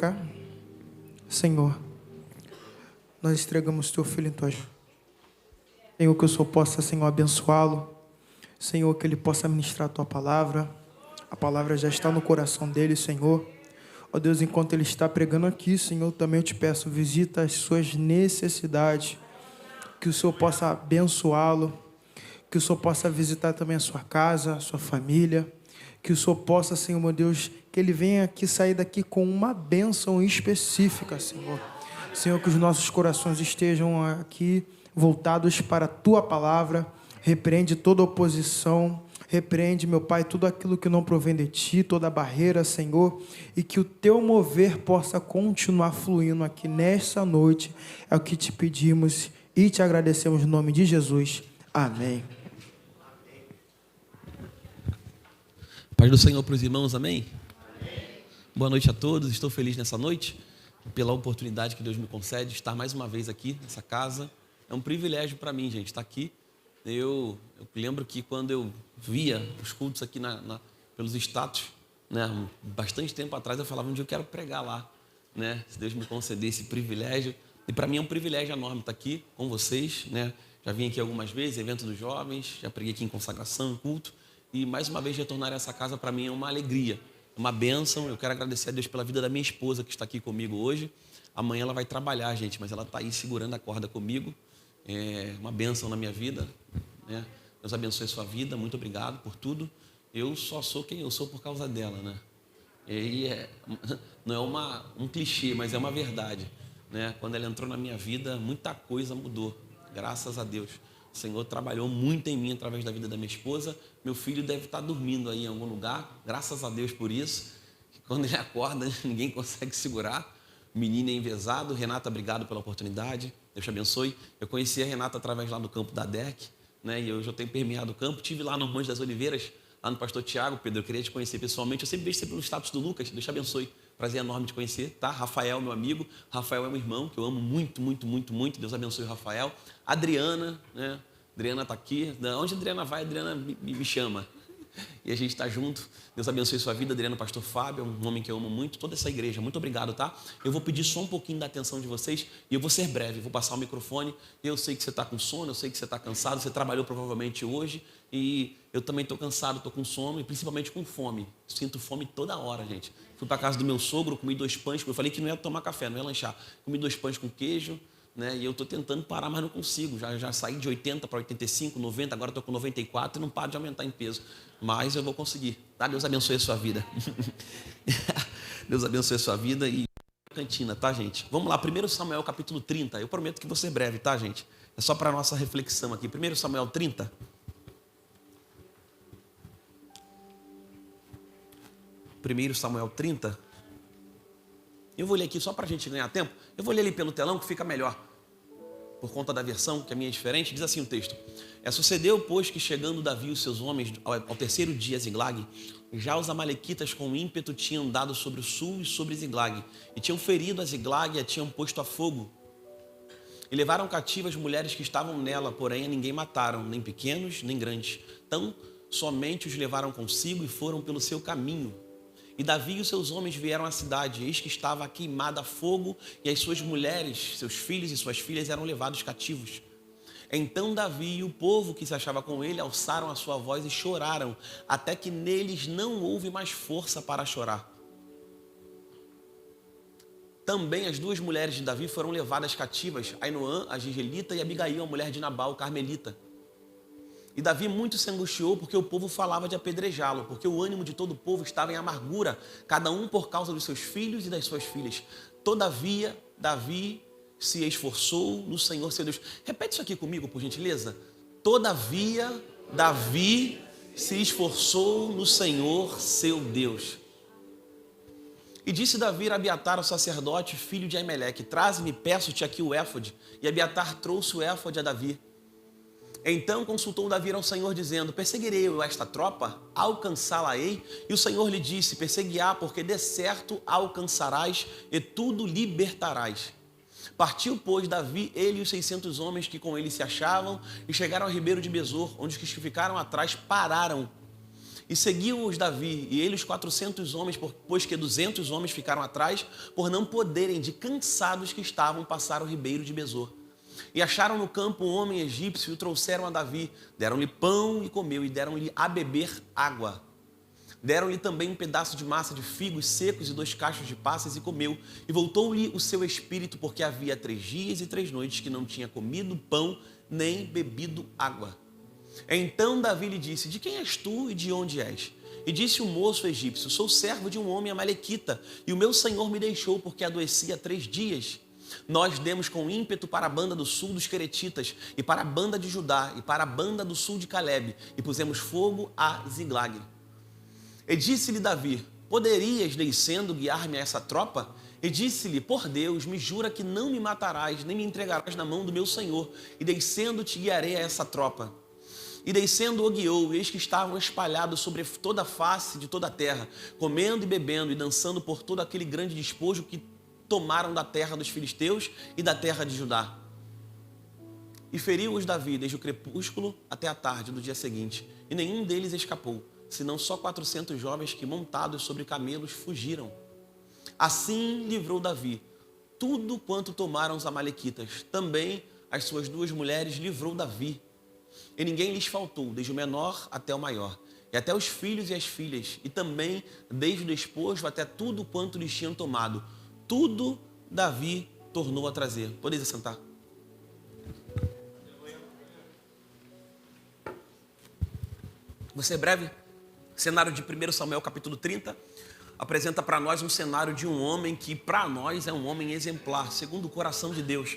Cá. Senhor, nós entregamos teu filho em tuas mãos. Senhor, que o Senhor possa, Senhor, abençoá-lo. Senhor, que ele possa ministrar a tua palavra. A palavra já está no coração dele, Senhor. Ó Deus, enquanto ele está pregando aqui, Senhor, também eu te peço, visita as suas necessidades. Que o Senhor possa abençoá-lo. Que o Senhor possa visitar também a sua casa, a sua família. Que o Senhor possa, Senhor, meu Deus, que ele venha aqui, sair daqui com uma bênção específica, Senhor. Senhor, que os nossos corações estejam aqui voltados para a tua palavra. Repreende toda oposição. Repreende, meu Pai, tudo aquilo que não provém de ti, toda barreira, Senhor. E que o teu mover possa continuar fluindo aqui nesta noite. É o que te pedimos e te agradecemos no nome de Jesus. Amém. Paz do Senhor para os irmãos, amém? Boa noite a todos, estou feliz nessa noite pela oportunidade que Deus me concede de estar mais uma vez aqui nessa casa. É um privilégio para mim, gente, estar aqui. Eu lembro que quando eu via os cultos aqui pelos status, né, bastante tempo atrás, eu falava, um dia eu quero pregar lá, né, se Deus me conceder esse privilégio. E para mim é um privilégio enorme estar aqui com vocês, né? Já vim aqui algumas vezes, evento dos jovens, já preguei aqui em consagração, em culto. E mais uma vez retornar a essa casa para mim é uma alegria, é uma bênção. Eu quero agradecer a Deus pela vida da minha esposa que está aqui comigo hoje. Amanhã ela vai trabalhar, gente, mas ela está aí segurando a corda comigo. É uma bênção na minha vida, né? Deus abençoe a sua vida, muito obrigado por tudo. Eu só sou quem eu sou por causa dela, né? E não é um clichê, mas é uma verdade, né? Quando ela entrou na minha vida, muita coisa mudou, graças a Deus. O Senhor trabalhou muito em mim através da vida da minha esposa. Meu filho deve estar dormindo aí em algum lugar, graças a Deus por isso. Quando ele acorda, ninguém consegue segurar. O menino é envezado. Renata, obrigado pela oportunidade. Deus te abençoe. Eu conheci a Renata através lá do campo da DEC, né? E hoje eu tenho permeado o campo. Estive lá no Monte das Oliveiras, lá no pastor Tiago. Pedro, eu queria te conhecer pessoalmente. Eu sempre vejo você pelo status do Lucas. Deus te abençoe. Prazer enorme de conhecer, tá? Rafael, meu amigo. Rafael é um irmão que eu amo muito, muito, muito, muito. Deus abençoe o Rafael. Adriana, né? Adriana está aqui. Onde a Adriana vai, a Adriana me chama. E a gente está junto. Deus abençoe sua vida. Adriano, pastor Fábio, é um homem que eu amo muito. Toda essa igreja, muito obrigado, tá? Eu vou pedir só um pouquinho da atenção de vocês e eu vou ser breve, vou passar o microfone. Eu sei que você está com sono, eu sei que você está cansado, você trabalhou provavelmente hoje e eu também estou cansado, estou com sono e principalmente com fome. Sinto fome toda hora, gente. Fui para casa do meu sogro, comi 2 pães, eu falei que não ia tomar café, não ia lanchar. Comi 2 pães com queijo, né? E eu estou tentando parar, mas não consigo. Já saí de 80 para 85, 90, agora estou com 94 e não paro de aumentar em peso. Mas eu vou conseguir, tá? Deus abençoe a sua vida. Deus abençoe a sua vida e cantina, tá, gente? Vamos lá, 1 Samuel capítulo 30. Eu prometo que vou ser breve, tá, gente? É só para a nossa reflexão aqui. 1 Samuel 30. 1 Samuel 30. Eu vou ler aqui só para a gente ganhar tempo. Eu vou ler ali pelo telão que fica melhor. Por conta da versão, que a minha é diferente, diz assim o texto. Sucedeu, pois, que chegando Davi e os seus homens ao 3º dia a Ziglag, já os amalequitas com ímpeto tinham dado sobre o sul e sobre Ziglag, e tinham ferido a Ziglag e a tinham posto a fogo. E levaram cativas as mulheres que estavam nela, porém a ninguém mataram, nem pequenos, nem grandes. Então, somente os levaram consigo e foram pelo seu caminho. E Davi e os seus homens vieram à cidade, eis que estava queimada a fogo, e as suas mulheres, seus filhos e suas filhas eram levados cativos. Então Davi e o povo que se achava com ele alçaram a sua voz e choraram, até que neles não houve mais força para chorar. Também as 2 mulheres de Davi foram levadas cativas, Ainoã, a Jezreelita, e Abigail, a mulher de Nabal, Carmelita. E Davi muito se angustiou porque o povo falava de apedrejá-lo, porque o ânimo de todo o povo estava em amargura, cada um por causa dos seus filhos e das suas filhas. Todavia, Davi se esforçou no Senhor seu Deus. Repete isso aqui comigo, por gentileza. Todavia, Davi se esforçou no Senhor seu Deus. E disse Davi a Abiatar, o sacerdote, filho de Aimeleque, traze-me, peço-te aqui o éfode. E Abiatar trouxe o éfode a Davi. Então consultou Davi ao Senhor, dizendo, perseguirei eu esta tropa? Alcançá-la-ei? E o Senhor lhe disse, persegui-a, porque de certo alcançarás e tudo libertarás. Partiu, pois, Davi, ele e os 600 homens que com ele se achavam, e chegaram ao ribeiro de Besor, onde os que ficaram atrás pararam. E seguiu-os Davi, e ele os 400 homens, pois que 200 homens ficaram atrás, por não poderem, de cansados que estavam, passar o ribeiro de Besor. E acharam no campo um homem egípcio e o trouxeram a Davi. Deram-lhe pão e comeu, e deram-lhe a beber água. Deram-lhe também um pedaço de massa de figos secos e 2 cachos de passas, e comeu. E voltou-lhe o seu espírito, porque havia 3 dias e 3 noites que não tinha comido pão, nem bebido água. Então Davi lhe disse: de quem és tu e de onde és? E disse o moço egípcio: sou servo de um homem amalequita, e o meu senhor me deixou porque adoecia 3 dias. Nós demos com ímpeto para a banda do sul dos Queretitas, e para a banda de Judá, e para a banda do sul de Calebe, e pusemos fogo a Ziglag. E disse-lhe Davi: poderias, descendo, guiar-me a essa tropa? E disse-lhe: por Deus, me jura que não me matarás, nem me entregarás na mão do meu senhor, e descendo te guiarei a essa tropa. E descendo o guiou, eis que estavam espalhados sobre toda a face de toda a terra, comendo e bebendo e dançando por todo aquele grande despojo que tomaram da terra dos filisteus e da terra de Judá. E feriu-os Davi desde o crepúsculo até a tarde do dia seguinte, e nenhum deles escapou, senão só 400 jovens que, montados sobre camelos, fugiram. Assim livrou Davi tudo quanto tomaram os amalequitas. Também as suas 2 mulheres livrou Davi. E ninguém lhes faltou, desde o menor até o maior, e até os filhos e as filhas, e também desde o despojo até tudo quanto lhes tinham tomado. Tudo Davi tornou a trazer. Podeis assentar. Vou ser breve. Cenário de 1 Samuel capítulo 30 apresenta para nós um cenário de um homem que para nós é um homem exemplar, segundo o coração de Deus.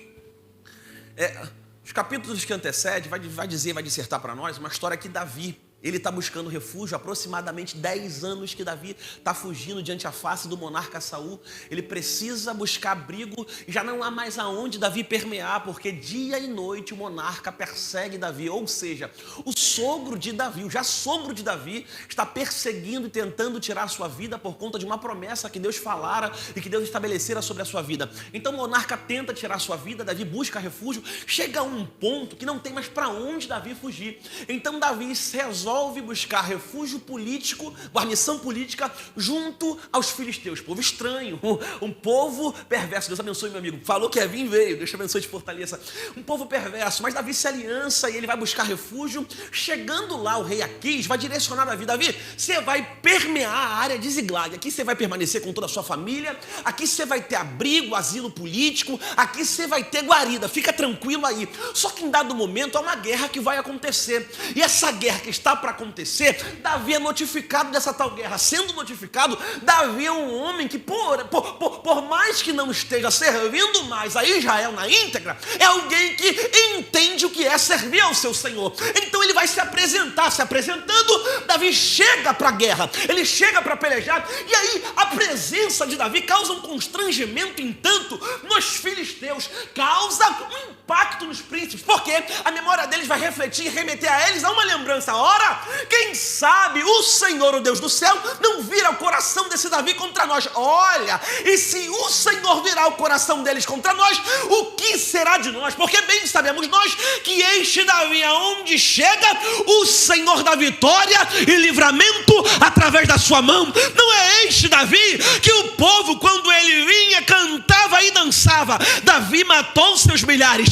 Os capítulos que antecedem vai dissertar para nós uma história que Davi, ele está buscando refúgio, aproximadamente 10 anos que Davi está fugindo diante a face do monarca Saul. Ele precisa buscar abrigo e já não há mais aonde Davi permear, porque dia e noite o monarca persegue Davi. Ou seja, o sogro de Davi, o já sogro de Davi, está perseguindo e tentando tirar a sua vida por conta de uma promessa que Deus falara e que Deus estabelecera sobre a sua vida. Então o monarca tenta tirar a sua vida, Davi busca refúgio, chega a um ponto que não tem mais para onde Davi fugir. Então Davi se resolve buscar refúgio político, guarnição política, junto aos filisteus. Povo estranho, um povo perverso. Deus abençoe, meu amigo. Falou que ia vir, veio. Deus te abençoe, te fortaleça. Um povo perverso, mas Davi se aliança e ele vai buscar refúgio. Chegando lá, o rei Aquis vai direcionar Davi: Davi, você vai permear a área de Ziglag. Aqui você vai permanecer com toda a sua família. Aqui você vai ter abrigo, asilo político. Aqui você vai ter guarida. Fica tranquilo aí. Só que em dado momento há uma guerra que vai acontecer. E essa guerra que está para acontecer, Davi é notificado dessa tal guerra. Sendo notificado, Davi é um homem que por mais que não esteja servindo mais a Israel na íntegra, é alguém que entende o que é servir ao seu Senhor. Então ele vai se apresentar. Se apresentando, Davi chega para a guerra, ele chega para pelejar, e aí a presença de Davi causa um constrangimento entanto nos filisteus, causa um impacto nos príncipes, porque a memória deles vai refletir e remeter a eles a uma lembrança. Ora, quem sabe o Senhor, o Deus do céu, não vira o coração desse Davi contra nós. Olha, e se o Senhor virar o coração deles contra nós, o que será de nós? Porque bem sabemos nós que este Davi, aonde chega, o Senhor dá vitória e livramento através da sua mão. Não é este Davi que o povo, quando ele vinha, cantava e dançava. Davi matou seus milhares,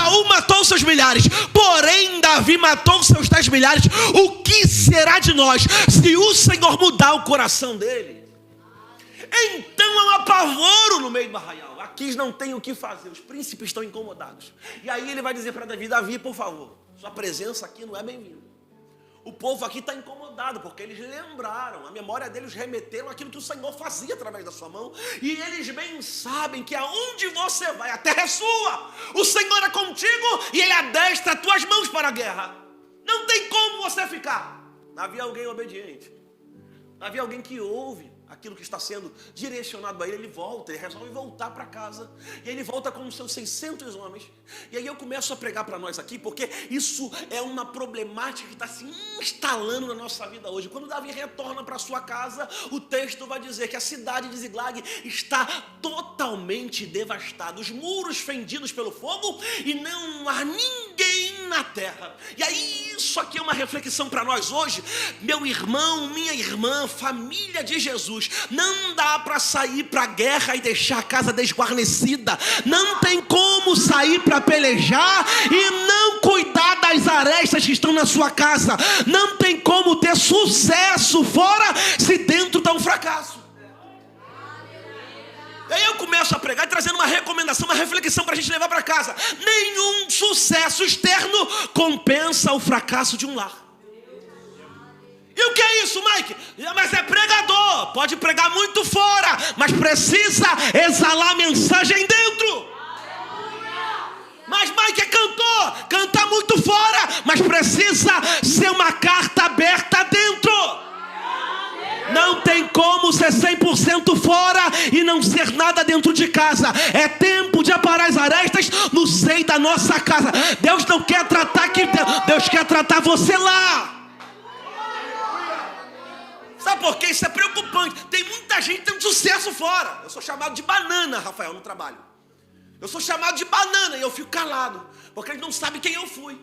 Saul matou seus milhares, porém Davi matou seus 10 milhares. O que será de nós se o Senhor mudar o coração dele? Então há um apavoro no meio do arraial. Aqui não tem o que fazer, os príncipes estão incomodados. E aí ele vai dizer para Davi: Davi, por favor, sua presença aqui não é bem-vinda. O povo aqui está incomodado, porque eles lembraram, a memória deles remeteram aquilo que o Senhor fazia através da sua mão, e eles bem sabem que aonde você vai, a terra é sua, o Senhor é contigo, e Ele adestra as tuas mãos para a guerra. Não tem como você ficar. Havia alguém obediente, havia alguém que ouve aquilo que está sendo direcionado a ele. Ele volta, ele resolve voltar para casa, e aí ele volta com os seus 600 homens. E aí eu começo a pregar para nós aqui, porque isso é uma problemática que está se instalando na nossa vida hoje. Quando Davi retorna para sua casa, o texto vai dizer que a cidade de Ziglag está totalmente devastada, os muros fendidos pelo fogo, e não há ninguém na terra. E aí isso aqui é uma reflexão para nós hoje. Meu irmão, minha irmã, família de Jesus, não dá para sair para a guerra e deixar a casa desguarnecida. Não tem como sair para pelejar e não cuidar das arestas que estão na sua casa. Não tem como ter sucesso fora se dentro está um fracasso. E aí eu começo a pregar trazendo uma recomendação, uma reflexão para a gente levar para casa. Nenhum sucesso externo compensa o fracasso de um lar. E o que é isso, Mike? Mas é pregador, pode pregar muito fora, mas precisa exalar a mensagem dentro. Mas Mike é cantor, canta muito fora, mas precisa ser uma carta aberta dentro. Não tem como ser 100% fora e não ser nada dentro de casa. É tempo de aparar as arestas no seio da nossa casa. Deus não quer tratar aqui, Deus quer tratar você lá. Sabe por quê? Isso é preocupante. Tem muita gente tendo sucesso fora. Eu sou chamado de banana, Rafael, no trabalho. Eu sou chamado de banana e eu fico calado, porque eles não sabem quem eu fui.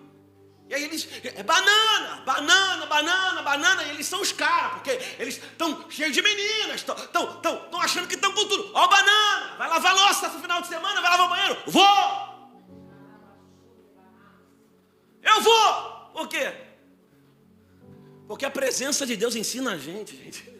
E aí eles, banana, e eles são os caras, porque eles estão cheios de meninas, estão achando que estão com tudo. Ó, banana, vai lavar louça no final de semana, vai lavar o banheiro. Vou! Eu vou! Por quê? Porque a presença de Deus ensina a gente.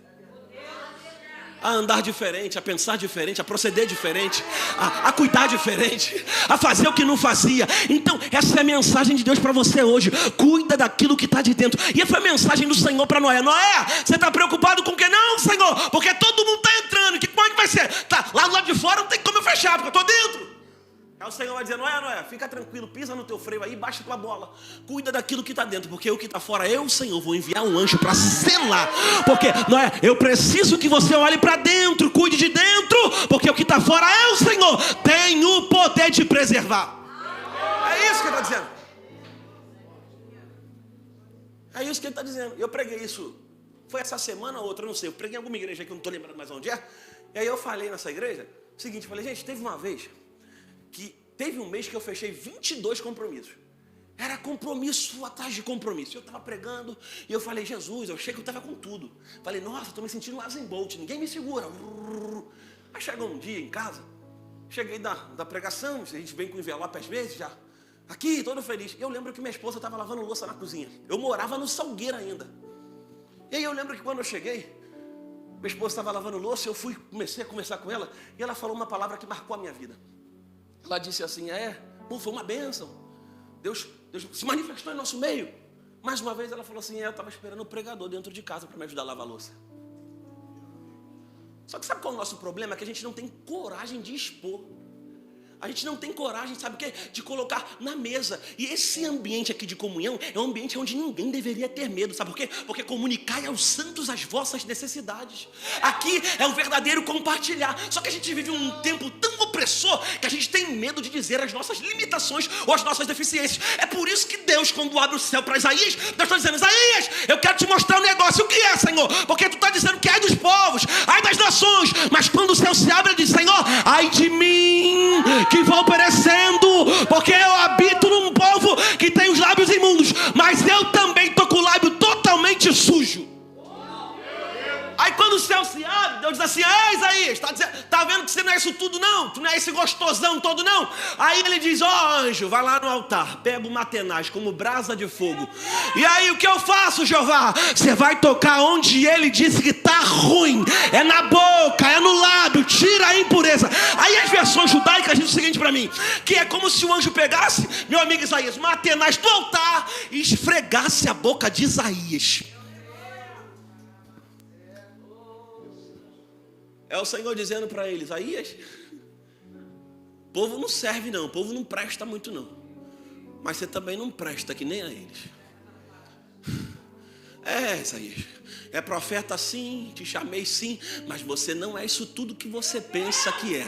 A andar diferente, a pensar diferente, a proceder diferente, a cuidar diferente, a fazer o que não fazia. Então essa é a mensagem de Deus para você hoje. Cuida daquilo que está de dentro. E essa foi a mensagem do Senhor para Noé. Noé, você está preocupado com o que? Não, Senhor, porque todo mundo está entrando. Como é que vai ser? Tá, lá do lado de fora não tem como eu fechar, porque eu estou dentro. Aí o Senhor vai dizer, Noé, fica tranquilo, pisa no teu freio aí, baixa tua bola. Cuida daquilo que está dentro, porque o que está fora, eu, Senhor, vou enviar um anjo para selar. Porque, Noé, eu preciso que você olhe para dentro, cuide de dentro, porque o que está fora, eu, Senhor, tenho o poder de preservar. É isso que ele está dizendo. É isso que ele está dizendo. Eu preguei isso, foi essa semana ou outra, eu não sei. Eu preguei em alguma igreja que eu não estou lembrando mais onde é. E aí eu falei nessa igreja, o seguinte, eu falei, gente, teve uma vez que teve um mês que eu fechei 22 compromissos. Era compromisso atrás de compromisso. Eu estava pregando e eu falei, Jesus, eu achei que eu estava com tudo. Falei, nossa, estou me sentindo Usain Bolt, ninguém me segura. Aí chegou um dia em casa, cheguei da pregação, a gente vem com envelope às vezes já, aqui, todo feliz. Eu lembro que minha esposa estava lavando louça na cozinha. Eu morava no Salgueiro ainda. E aí eu lembro que quando eu cheguei, minha esposa estava lavando louça, eu comecei a conversar com ela e ela falou uma palavra que marcou a minha vida. Ela disse assim, foi uma bênção. Deus se manifestou em nosso meio. Mais uma vez ela falou assim, eu estava esperando o pregador dentro de casa para me ajudar a lavar a louça. Só que sabe qual é o nosso problema? É que a gente não tem coragem de expor. A gente não tem coragem, sabe o quê? De colocar na mesa. E esse ambiente aqui de comunhão é um ambiente onde ninguém deveria ter medo. Sabe por quê? Porque comunicai aos santos as vossas necessidades. Aqui é o verdadeiro compartilhar. Só que a gente vive um tempo tão opressor que a gente tem medo de dizer as nossas limitações ou as nossas deficiências. É por isso que Deus, quando abre o céu para Isaías, Deus está dizendo, Isaías, eu quero te mostrar um negócio. O que é, Senhor? Porque tu está dizendo que ai dos povos, ai das nações. Mas quando o céu se abre, ele diz, Senhor, ai de mim, que vou perecendo, porque eu habito num povo que tem os lábios imundos, mas eu também estou com o lábio totalmente sujo. Aí quando o céu se abre, Deus diz assim, Isaías, tá vendo que você não é isso tudo não? Tu não é esse gostosão todo não? Aí ele diz, anjo, vai lá no altar, pega uma tenaz como brasa de fogo. E aí o que eu faço, Jeová? Você vai tocar onde ele disse que tá ruim. É na boca, é no lábio, tira a impureza. Aí as versões judaicas dizem o seguinte para mim, que é como se o anjo pegasse, meu amigo Isaías, uma tenaz do altar e esfregasse a boca de Isaías. É o Senhor dizendo para eles, Isaías, o povo não serve não, o povo não presta muito não. Mas você também não presta que nem a eles. Isaías, é profeta sim, te chamei sim, mas você não é isso tudo que você pensa que é.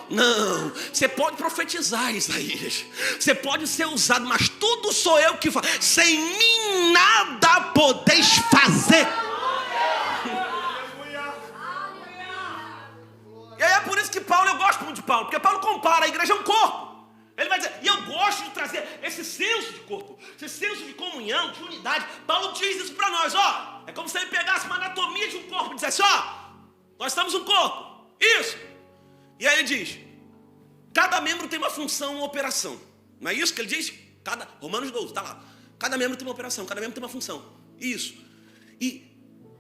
Não, você pode profetizar, Isaías, você pode ser usado, mas tudo sou eu que faço. Sem mim nada podeis fazer. E aí é por isso que Paulo, eu gosto muito de Paulo, porque Paulo compara, a igreja é um corpo. Ele vai dizer, e eu gosto de trazer esse senso de corpo, esse senso de comunhão, de unidade. Paulo diz isso para nós, ó. É como se ele pegasse uma anatomia de um corpo e dissesse, ó, nós estamos um corpo. Isso. E aí ele diz, cada membro tem uma função, uma operação. Não é isso que ele diz? Romanos 12, está lá. Cada membro tem uma operação, cada membro tem uma função. Isso. E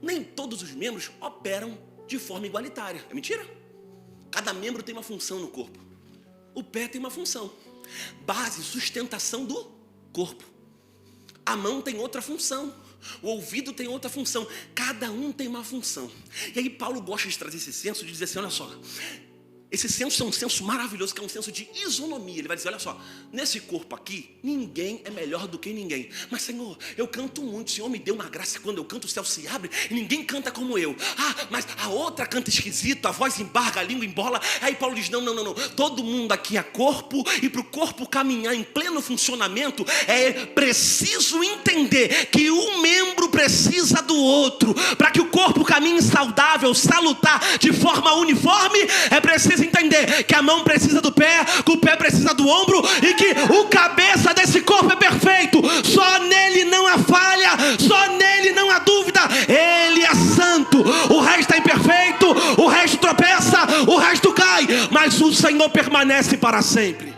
nem todos os membros operam de forma igualitária. É mentira? Cada membro tem uma função no corpo. O pé tem uma função. Base, sustentação do corpo. A mão tem outra função. O ouvido tem outra função. Cada um tem uma função. E aí Paulo gosta de trazer esse senso, de dizer assim, olha só, esse senso é um senso maravilhoso, que é um senso de isonomia. Ele vai dizer, olha só, nesse corpo aqui, ninguém é melhor do que ninguém. Mas Senhor, eu canto muito, o Senhor me deu uma graça, quando eu canto o céu se abre e ninguém canta como eu. Mas a outra canta esquisito, a voz embarga, a língua embola. Aí Paulo diz, não, todo mundo aqui é corpo, e para o corpo caminhar em pleno funcionamento, é preciso entender que um membro precisa do outro. Para que o corpo caminhe saudável, salutar, de forma uniforme, é preciso entender que a mão precisa do pé, que o pé precisa do ombro, e que o cabeça desse corpo é perfeito. Só nele não há falha, só nele não há dúvida. Ele é santo, o resto é imperfeito, o resto tropeça, o resto cai, mas o Senhor permanece para sempre.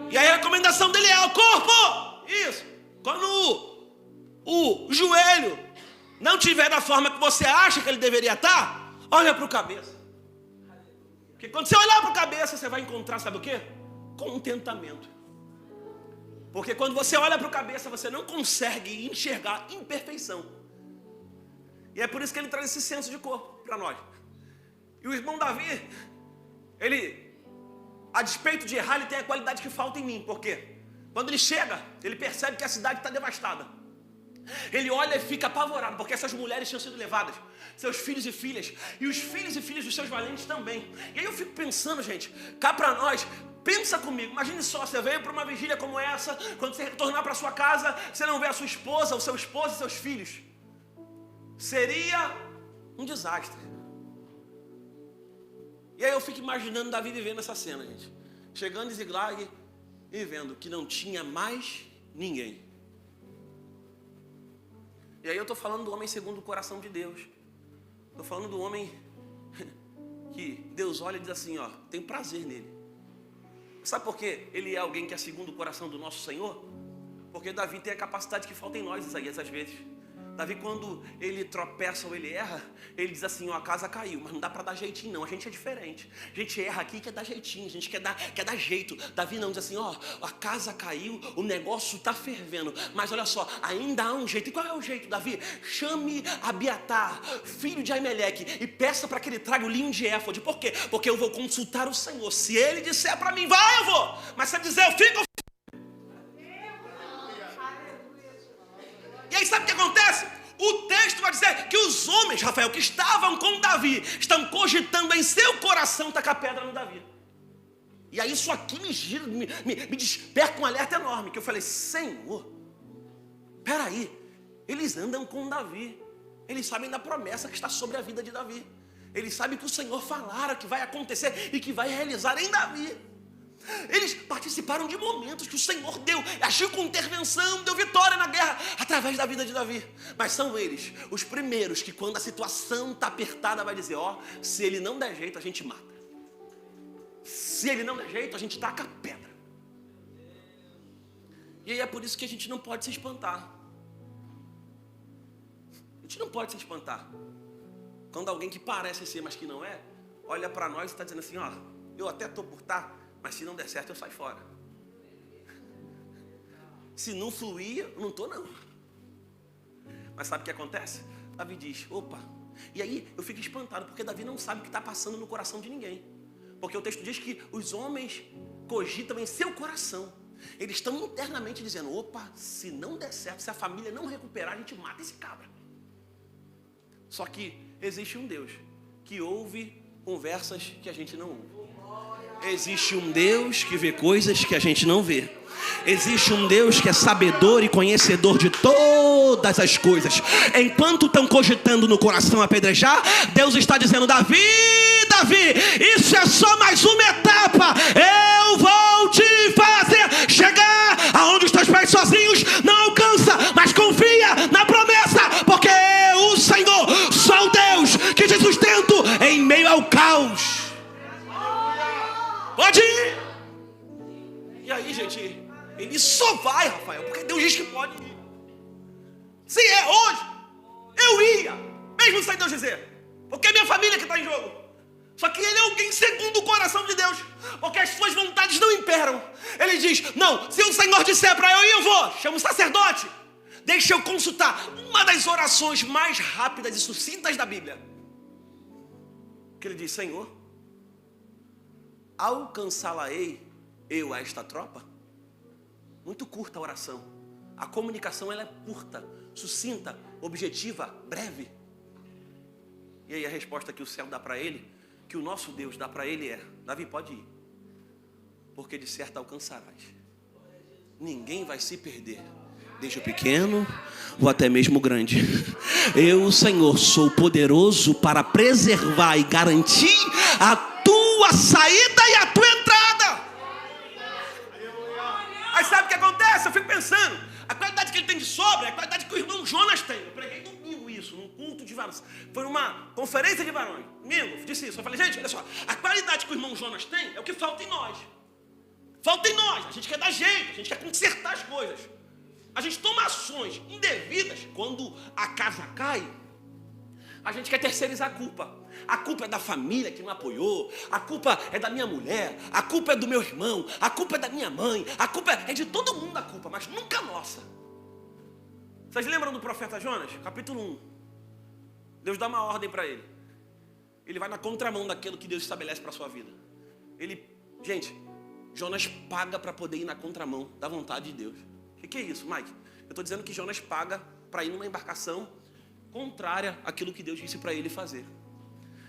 E aí a recomendação dele é o corpo. Isso. Quando o joelho não tiver da forma que você acha que ele deveria estar, olha para o cabeça. Porque quando você olhar para a cabeça, você vai encontrar, sabe o quê? Contentamento. Porque quando você olha para a cabeça, você não consegue enxergar imperfeição. E é por isso que ele traz esse senso de corpo para nós. E o irmão Davi, ele, a despeito de errar, ele tem a qualidade que falta em mim. Por quê? Quando ele chega, ele percebe que a cidade está devastada. Ele olha e fica apavorado, porque essas mulheres tinham sido levadas, seus filhos e filhas, e os filhos e filhas dos seus valentes também. E aí eu fico pensando, gente, cá para nós, pensa comigo, imagine só, você veio para uma vigília como essa, quando você retornar para sua casa, você não vê a sua esposa, o seu esposo e seus filhos. Seria um desastre. E aí eu fico imaginando Davi vivendo essa cena, gente, chegando em Ziklag e vendo que não tinha mais ninguém. E aí eu estou falando do homem segundo o coração de Deus. Estou falando do homem que Deus olha e diz assim, ó, tem prazer nele. Sabe por quê? Ele é alguém que é segundo o coração do nosso Senhor? Porque Davi tem a capacidade que falta em nós, Isaías, às vezes. Davi, quando ele tropeça ou ele erra, ele diz assim, ó, a casa caiu, mas não dá para dar jeitinho não, a gente é diferente. A gente erra aqui e quer dar jeitinho, a gente quer dar jeito. Davi não diz assim, ó, a casa caiu, o negócio está fervendo, mas olha só, ainda há um jeito. E qual é o jeito, Davi? Chame Abiatar, filho de Aimeleque, e peça para que ele traga o linho de éfode. Por quê? Porque eu vou consultar o Senhor. Se ele disser para mim, vai, eu vou. Mas se ele dizer, eu fico. E aí sabe o que acontece? O texto vai dizer que os homens, Rafael, que estavam com Davi, estão cogitando em seu coração tacar pedra no Davi. E aí isso aqui me gira, me desperta um alerta enorme, que eu falei, Senhor, peraí, eles andam com Davi, eles sabem da promessa que está sobre a vida de Davi, eles sabem que o Senhor falara que vai acontecer e que vai realizar em Davi. Eles participaram de momentos que o Senhor deu, agiu com intervenção, deu vitória na guerra através da vida de Davi. Mas são eles os primeiros que, quando a situação está apertada, vai dizer, ó, se ele não der jeito, a gente mata. Se ele não der jeito, a gente taca a pedra. E aí é por isso que a gente não pode se espantar. A gente não pode se espantar quando alguém que parece ser, mas que não é, olha para nós e está dizendo assim, ó, eu até estou por estar, mas se não der certo, eu saio fora. Se não fluir, eu não estou não. Mas sabe o que acontece? Davi diz, opa. E aí eu fico espantado, porque Davi não sabe o que está passando no coração de ninguém. Porque o texto diz que os homens cogitam em seu coração. Eles estão internamente dizendo, opa, se não der certo, se a família não recuperar, a gente mata esse cabra. Só que existe um Deus que ouve conversas que a gente não ouve. Existe um Deus que vê coisas que a gente não vê. Existe um Deus que é sabedor e conhecedor de todas as coisas. Enquanto estão cogitando no coração apedrejar, Deus está dizendo, Davi, isso é só mais uma etapa. Deus. Pode ir. E aí, gente, ele só vai, Rafael, porque Deus diz que pode ir. Se é hoje, eu ia, mesmo sem Deus dizer, porque é minha família que está em jogo. Só que ele é alguém segundo o coração de Deus, porque as suas vontades não imperam. Ele diz, não, se o Senhor disser para eu ir, eu vou. Chama o sacerdote. Deixa eu consultar uma das orações mais rápidas e sucintas da Bíblia. Que ele diz, Senhor, alcançá-la-ei eu a esta tropa? Muito curta a oração. A comunicação ela é curta, sucinta, objetiva, breve. E aí a resposta que o céu dá para ele, que o nosso Deus dá para ele é, Davi, pode ir, porque de certo alcançarás. Ninguém vai se perder, desde o pequeno ou até mesmo o grande. Eu, o Senhor, sou poderoso para preservar e garantir a tua saída e a tua entrada. Aí sabe o que acontece? Eu fico pensando, a qualidade que ele tem de sobra é a qualidade que o irmão Jonas tem. Eu preguei domingo isso, num culto de varões. Foi numa conferência de varões. Domingo, disse isso. Eu falei, gente, olha só, a qualidade que o irmão Jonas tem é o que falta em nós. Falta em nós. A gente quer dar jeito, a gente quer consertar as coisas. A gente toma ações indevidas quando a casa cai. A gente quer terceirizar a culpa. A culpa é da família que não apoiou. A culpa é da minha mulher. A culpa é do meu irmão. A culpa é da minha mãe. A culpa é de todo mundo a culpa, mas nunca nossa. Vocês lembram do profeta Jonas? Capítulo 1. Deus dá uma ordem para ele. Ele vai na contramão daquilo que Deus estabelece para a sua vida. Gente, Jonas paga para poder ir na contramão da vontade de Deus. O que é isso, Mike? Eu estou dizendo que Jonas paga para ir numa embarcação contrária àquilo que Deus disse para ele fazer.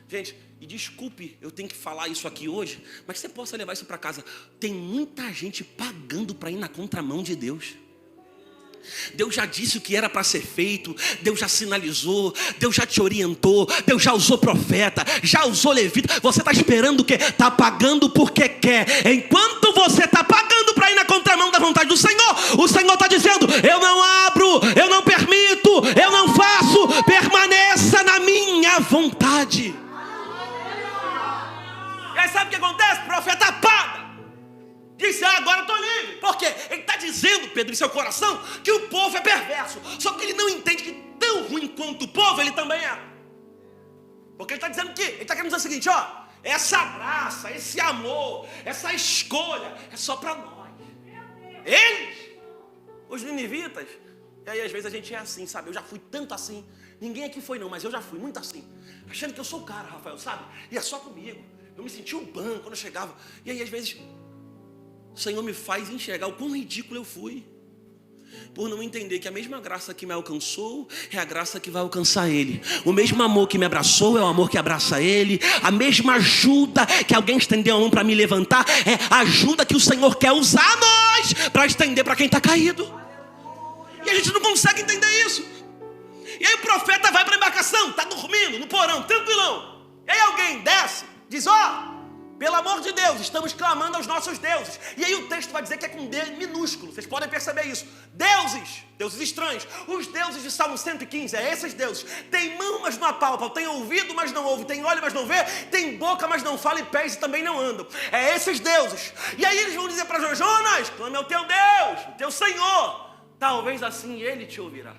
Gente, e desculpe, eu tenho que falar isso aqui hoje, mas você possa levar isso para casa. Tem muita gente pagando para ir na contramão de Deus. Deus já disse o que era para ser feito, Deus já sinalizou, Deus já te orientou, Deus já usou profeta, já usou levita. Você está esperando o quê? Está pagando porque quer. Enquanto você está pagando para ir na contramão da vontade do Senhor, o Senhor está dizendo, eu não abro, eu não permito, eu não faço, permaneça na minha vontade. E aí sabe o que acontece? O profeta paga. Disse, agora eu estou livre. Por quê? Ele está dizendo, Pedro, em seu coração, que o povo é perverso. Só que ele não entende que tão ruim quanto o povo, ele também é. Porque ele está dizendo que, ele está querendo dizer o seguinte, ó, essa graça, esse amor, essa escolha, é só para nós. Eles, os ninivitas. E aí às vezes a gente é assim, sabe? Eu já fui tanto assim. Ninguém aqui foi não, mas eu já fui muito assim. Achando que eu sou o cara, Rafael, sabe? E é só comigo. Eu me sentia um banco quando eu chegava. E aí às vezes o Senhor me faz enxergar o quão ridículo eu fui, por não entender que a mesma graça que me alcançou é a graça que vai alcançar Ele. O mesmo amor que me abraçou é o amor que abraça Ele. A mesma ajuda que alguém estendeu a mão para me levantar é a ajuda que o Senhor quer usar nós para estender para quem está caído. E a gente não consegue entender isso. E aí o profeta vai para a embarcação, está dormindo no porão, tranquilão. E aí alguém desce, diz, ó, pelo amor de Deus, estamos clamando aos nossos deuses. E aí o texto vai dizer que é com D minúsculo. Vocês podem perceber isso. Deuses estranhos. Os deuses de Salmo 115, é esses deuses. Tem mão, mas não apalpam. Tem ouvido, mas não ouve. Tem olho, mas não vê. Tem boca, mas não fala. E pés, e também não andam. É esses deuses. E aí eles vão dizer para Jonas, Jonas, clame ao teu Deus, o teu Senhor. Talvez assim Ele te ouvirá.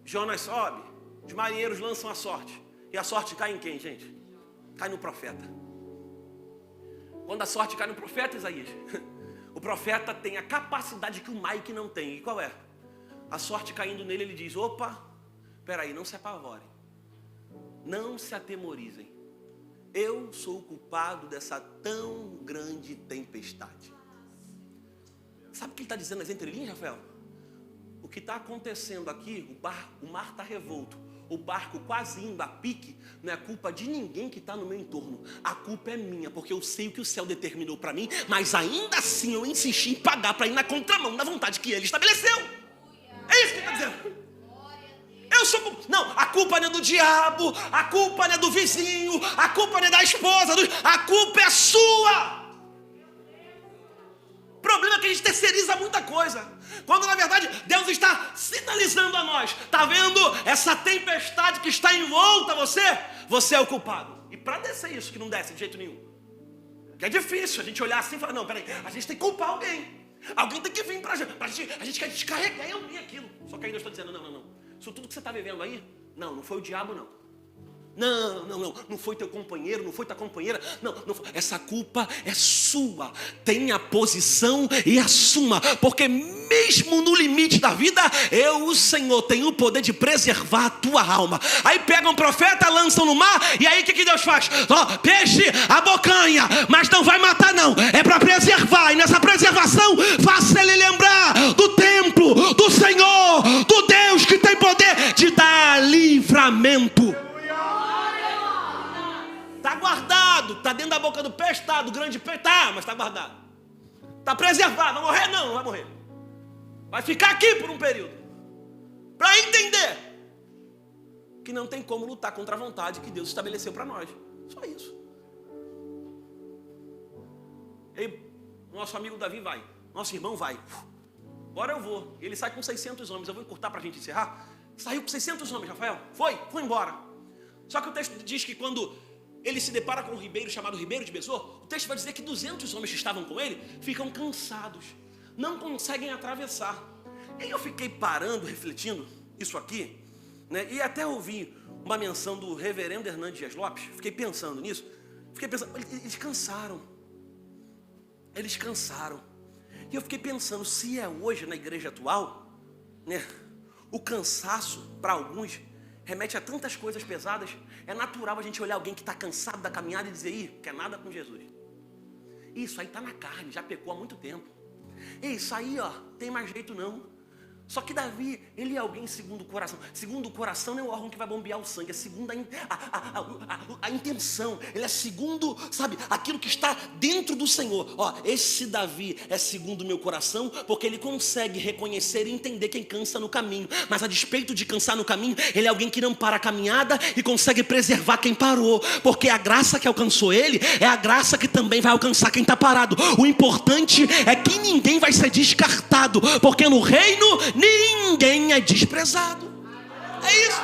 Jonas sobe. Os marinheiros lançam a sorte. E a sorte cai em quem, gente? Cai no profeta. Quando a sorte cai no profeta, Isaías, o profeta tem a capacidade que o Mike não tem. E qual é? A sorte caindo nele, ele diz, opa, peraí, não se apavorem. Não se atemorizem. Eu sou o culpado dessa tão grande tempestade. Sabe o que ele está dizendo nas entrelinhas, Rafael? O que está acontecendo aqui, o mar está revolto. O barco quase indo a pique, não é culpa de ninguém que está no meu entorno. A culpa é minha, porque eu sei o que o céu determinou para mim, mas ainda assim eu insisti em pagar para ir na contramão da vontade que Ele estabeleceu. É isso que ele está dizendo. Eu sou... Não, a culpa não é do diabo, a culpa não é do vizinho, a culpa não é da esposa, a culpa é sua. O problema é que a gente terceiriza muita coisa. Quando na verdade Deus está sinalizando a nós. Está vendo essa tempestade que está em volta a você? Você é o culpado. E para descer isso que não desce de jeito nenhum. Que é difícil a gente olhar assim e falar, não, peraí, a gente tem que culpar alguém. Alguém tem que vir pra gente, a gente quer descarregar em alguém aquilo. Só que aí Deus está dizendo, não. Isso tudo que você está vivendo aí, não foi o diabo não. Não foi teu companheiro, não foi tua companheira, não foi. Essa culpa é sua. Tenha posição e assuma, porque mesmo no limite da vida, eu, o Senhor, tenho o poder de preservar a tua alma. Aí pega um profeta, lançam no mar, e aí o que Deus faz? Peixe, abocanha, mas não vai matar não, é para preservar, e nessa preservação, faça ele lembrar do templo, do Senhor, do Deus que tem poder de dar livramento. Está guardado, está dentro da boca do peixe, está do grande peixe, tá, mas está guardado. Está preservado, vai morrer não vai morrer. Vai ficar aqui por um período. Para entender que não tem como lutar contra a vontade que Deus estabeleceu para nós. Só isso. E nosso amigo Davi vai, nosso irmão vai. Agora eu vou. Ele sai com 600 homens, eu vou encurtar para a gente encerrar. Saiu com 600 homens, Rafael. Foi embora. Só que o texto diz que quando ele se depara com um ribeiro chamado Ribeiro de Besor, o texto vai dizer que 200 homens que estavam com ele ficam cansados, não conseguem atravessar. E aí eu fiquei parando, refletindo isso aqui, né? E até ouvi uma menção do reverendo Hernandes Dias Lopes, fiquei pensando nisso, eles cansaram, e eu fiquei pensando, se é hoje na igreja atual, né, o cansaço para alguns remete a tantas coisas pesadas. É natural a gente olhar alguém que está cansado da caminhada e dizer, quer nada com Jesus. Isso aí está na carne, já pecou há muito tempo. Isso aí, tem mais jeito não. Só que Davi, ele é alguém segundo o coração. Segundo o coração não é o órgão que vai bombear o sangue, é segundo a intenção. Ele é segundo, sabe, aquilo que está dentro do Senhor. Esse Davi é segundo o meu coração, porque ele consegue reconhecer e entender quem cansa no caminho. Mas a despeito de cansar no caminho, ele é alguém que não para a caminhada e consegue preservar quem parou. Porque a graça que alcançou ele é a graça que também vai alcançar quem está parado. O importante é que ninguém vai ser descartado, porque no reino ninguém é desprezado. É isso.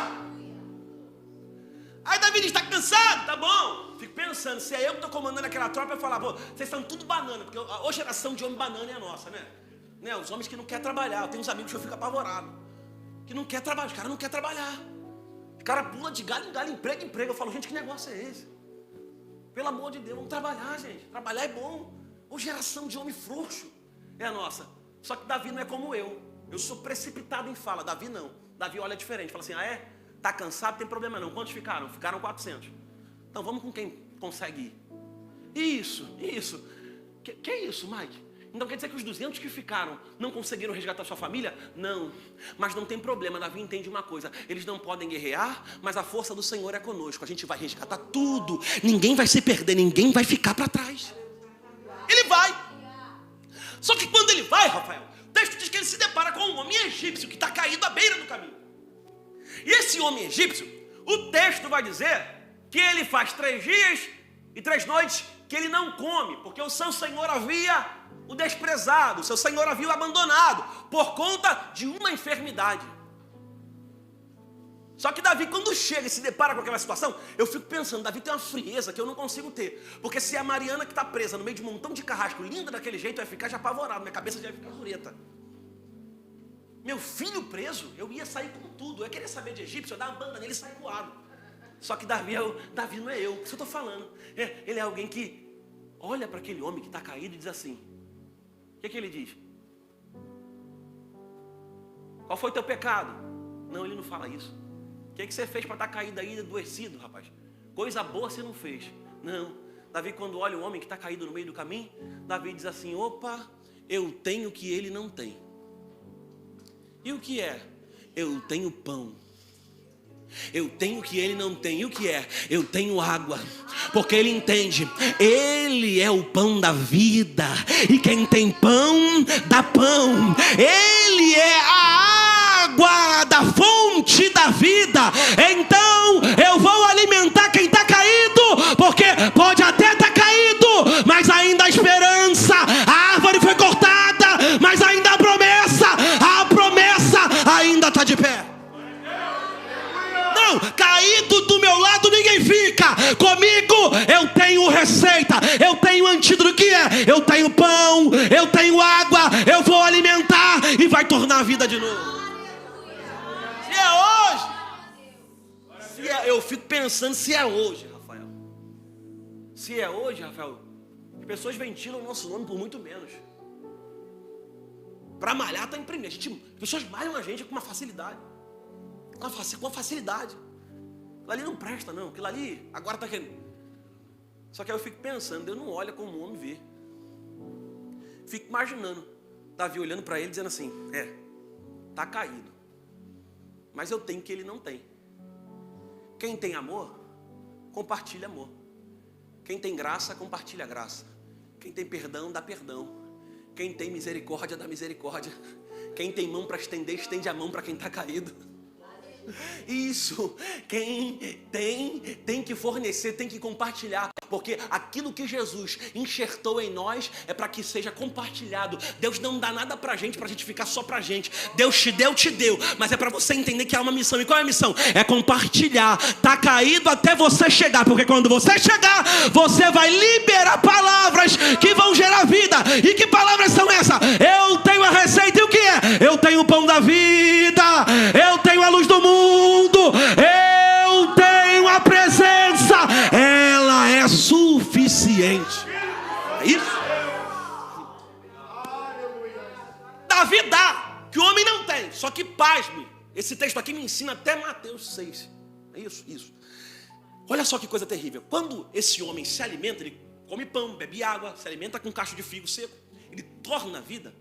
Aí Davi está cansado, tá bom. Fico pensando, se é eu que estou comandando aquela tropa, eu falar, vocês são tudo banana, porque a geração de homem banana é a nossa, né? Os homens que não querem trabalhar. Eu tenho uns amigos que eu fico apavorado, que não querem trabalhar, os caras não querem trabalhar. O cara pula de galho em galho, emprego em emprego. Eu falo, gente, que negócio é esse? Pelo amor de Deus, vamos trabalhar, gente. Trabalhar é bom. Ou geração de homem frouxo é a nossa. Só que Davi não é como eu. Eu sou precipitado em fala, Davi não. Davi olha diferente, fala assim, tá cansado, tem problema não. Quantos ficaram? Ficaram 400. Então vamos com quem consegue ir. Isso. Que é isso, Mike? Então quer dizer que os 200 que ficaram não conseguiram resgatar sua família? Não, mas não tem problema. Davi entende uma coisa, eles não podem guerrear, mas a força do Senhor é conosco. A gente vai resgatar tudo, ninguém vai se perder, ninguém vai ficar para trás. Ele vai. Só que quando ele vai, Rafael, o texto diz que ele se depara com um homem egípcio que está caído à beira do caminho. E esse homem egípcio, o texto vai dizer que ele faz 3 dias e 3 noites que ele não come, porque o seu senhor havia o desprezado, o seu senhor havia o abandonado, por conta de uma enfermidade. Só que Davi, quando chega e se depara com aquela situação, eu fico pensando, Davi tem uma frieza que eu não consigo ter. Porque se a Mariana que está presa no meio de um montão de carrasco, linda daquele jeito, eu ia ficar já apavorado, minha cabeça já ia ficar mureta. Meu filho preso, eu ia sair com tudo. Eu ia querer saber de egípcio, eu dar uma banda nele e sair voado. Só que Davi não é eu, isso eu estou falando. Ele é alguém que olha para aquele homem que está caído e diz assim, o que ele diz? Qual foi teu pecado? Não, ele não fala isso. O que você fez para estar caído aí, adoecido, rapaz? Coisa boa você não fez. Não. Davi, quando olha o homem que está caído no meio do caminho, Davi diz assim, opa, eu tenho o que ele não tem. E o que é? Eu tenho pão. Eu tenho o que ele não tem. E o que é? Eu tenho água. Porque ele entende, ele é o pão da vida. E quem tem pão, dá pão. Ele é a água da fonte da vida. Então eu vou alimentar quem está caído, porque pode até estar caído, mas ainda há esperança. A árvore foi cortada, mas ainda há promessa. A promessa ainda está de pé. Não, caído do meu lado ninguém fica. Comigo eu tenho receita, eu tenho antídoto. Que é? Eu tenho pão, eu tenho água, eu vou alimentar e vai tornar a vida de novo. Se é hoje, eu fico pensando se é hoje, Rafael. Se é hoje, Rafael, as pessoas ventilam o nosso nome por muito menos. Para malhar está empreendendo. As pessoas malham a gente com uma facilidade. Com uma facilidade. Aquilo ali não presta, não. Aquilo ali agora está querendo. Só que aí eu fico pensando, Deus não olha como o homem vê. Fico imaginando Davi olhando para ele dizendo assim: está caído, mas eu tenho o que ele não tem. Quem tem amor, compartilha amor. Quem tem graça, compartilha graça. Quem tem perdão, dá perdão. Quem tem misericórdia, dá misericórdia. Quem tem mão para estender, estende a mão para quem está caído. Isso, quem tem que fornecer, tem que compartilhar, porque aquilo que Jesus enxertou em nós é para que seja compartilhado. Deus não dá nada pra gente ficar só pra gente. Deus te deu, mas é para você entender que há uma missão. E qual é a missão? É compartilhar. Tá caído até você chegar, porque quando você chegar, você vai liberar palavras que vão gerar vida. E que palavras são essas? Eu tenho a receita. E o que é? Eu tenho o pão da vida, eu tenho a luz do mundo, eu tenho a presença, ela é suficiente. É isso? Davi dá, que o homem não tem. Só que, pasme, esse texto aqui me ensina até Mateus 6. É isso. Olha só que coisa terrível. Quando esse homem se alimenta, ele come pão, bebe água, se alimenta com cacho de figo seco, ele torna a vida.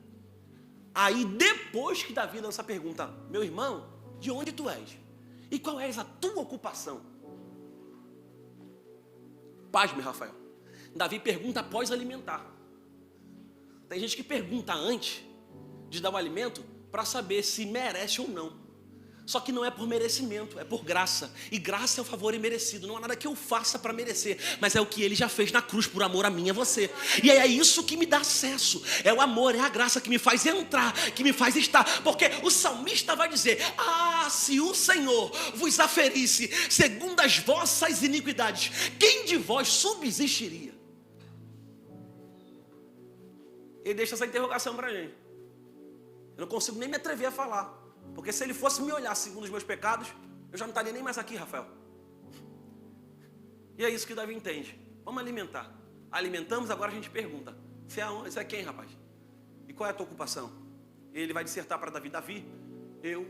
Aí depois que Davi lança a pergunta: meu irmão, de onde tu és? E qual é a tua ocupação? Pasme, Rafael. Davi pergunta após alimentar. Tem gente que pergunta antes de dar o alimento para saber se merece ou não. Só que não é por merecimento, é por graça. E graça é o favor imerecido. Não há nada que eu faça para merecer, mas é o que ele já fez na cruz por amor a mim e a você. E é isso que me dá acesso. É o amor, é a graça que me faz entrar, que me faz estar. Porque o salmista vai dizer: se o Senhor vos aferisse segundo as vossas iniquidades, quem de vós subsistiria? Ele deixa essa interrogação para a gente. Eu não consigo nem me atrever a falar. Porque se ele fosse me olhar segundo os meus pecados, eu já não estaria nem mais aqui, Rafael. E é isso que Davi entende. Vamos alimentar. Alimentamos, agora a gente pergunta: você é quem, rapaz? E qual é a tua ocupação? Ele vai dissertar para Davi: Davi, eu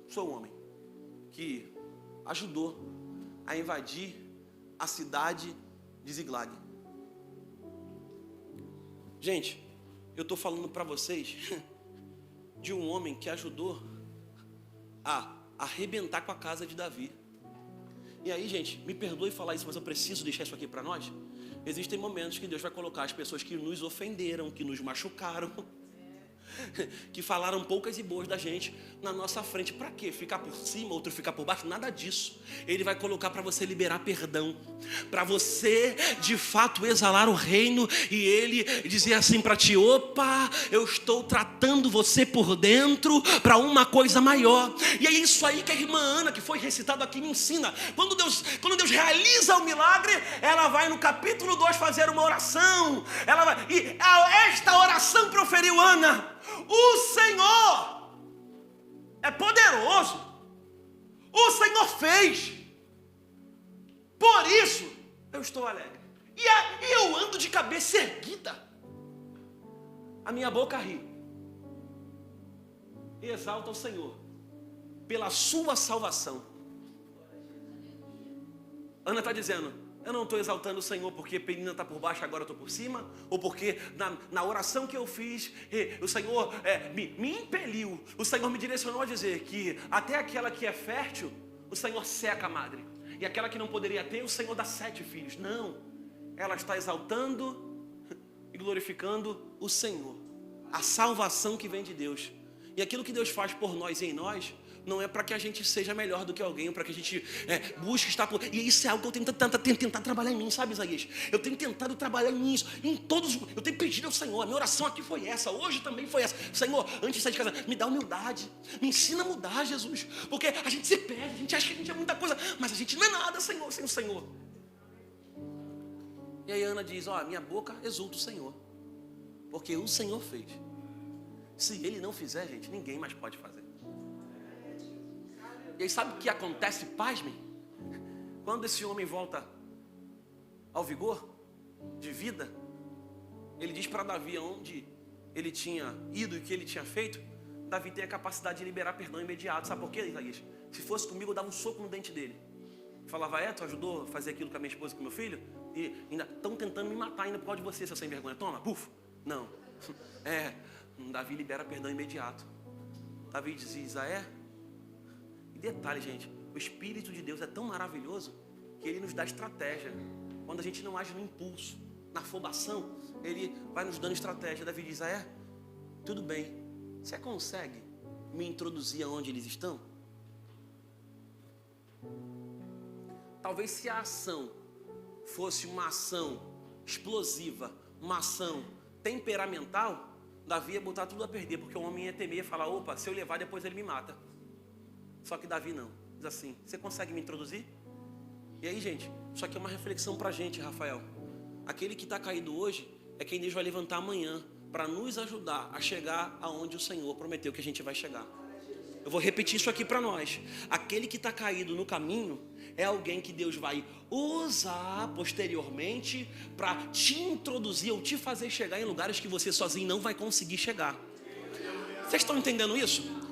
sou um homem que ajudou a invadir a cidade de Ziglag. Gente, eu estou falando para vocês de um homem que ajudou a arrebentar com a casa de Davi. E aí, gente, me perdoe falar isso, mas eu preciso deixar isso aqui para nós. Existem momentos que Deus vai colocar as pessoas que nos ofenderam, que nos machucaram, que falaram poucas e boas da gente na nossa frente. Para quê? Ficar por cima, outro ficar por baixo? Nada disso. Ele vai colocar para você liberar perdão, para você de fato exalar o reino e ele dizer assim para ti: opa, eu estou tratando você por dentro para uma coisa maior. E é isso aí que a irmã Ana, que foi recitado aqui, me ensina. Quando Deus realiza o milagre, ela vai no capítulo 2 fazer uma oração. E esta oração proferiu Ana: o Senhor é poderoso, o Senhor fez, por isso eu estou alegre. E eu ando de cabeça erguida, a minha boca ri e exalta o Senhor pela sua salvação. Ana está dizendo: eu não estou exaltando o Senhor porque Penina está por baixo, agora eu estou por cima, ou porque na oração que eu fiz, o Senhor me impeliu, o Senhor me direcionou a dizer que até aquela que é fértil, o Senhor seca a madre, e aquela que não poderia ter, o Senhor dá 7 filhos. Não, ela está exaltando e glorificando o Senhor, a salvação que vem de Deus. E aquilo que Deus faz por nós e em nós não é para que a gente seja melhor do que alguém, para que a gente busque estar por... E isso é algo que eu tenho tentar trabalhar em mim, sabe, Isaías? Eu tenho tentado trabalhar em mim isso, em todos. Eu tenho pedido ao Senhor, a minha oração aqui foi essa, hoje também foi essa: Senhor, antes de sair de casa, me dá humildade, me ensina a mudar, Jesus. Porque a gente se perde, a gente acha que a gente é muita coisa, mas a gente não é nada, Senhor, sem o Senhor. E aí Ana diz, minha boca exulta o Senhor, porque o Senhor fez. Se Ele não fizer, gente, ninguém mais pode fazer. E aí sabe o que acontece, pasmem? Quando esse homem volta ao vigor de vida, ele diz para Davi onde ele tinha ido e o que ele tinha feito. Davi tem a capacidade de liberar perdão imediato. Sabe por quê, Isaías? Se fosse comigo, eu dava um soco no dente dele. Falava, tu ajudou a fazer aquilo com a minha esposa e com o meu filho? E ainda estão tentando me matar ainda por causa de você, seu sem vergonha. Toma, puf. Não. Davi libera perdão imediato. Davi diz, E detalhe, gente, o Espírito de Deus é tão maravilhoso que Ele nos dá estratégia. Quando a gente não age no impulso, na afobação, Ele vai nos dando estratégia. Davi diz, tudo bem, você consegue me introduzir aonde eles estão? Talvez se a ação fosse uma ação explosiva, uma ação temperamental, Davi ia botar tudo a perder, porque o homem ia temer e falar, opa, se eu levar depois ele me mata. Só que Davi não, diz assim, você consegue me introduzir? E aí, gente, isso aqui é uma reflexão pra gente, Rafael. Aquele que está caído hoje é quem Deus vai levantar amanhã para nos ajudar a chegar aonde o Senhor prometeu que a gente vai chegar. Eu vou repetir isso aqui para nós. Aquele que está caído no caminho é alguém que Deus vai usar posteriormente para te introduzir ou te fazer chegar em lugares que você sozinho não vai conseguir chegar. Vocês estão entendendo isso?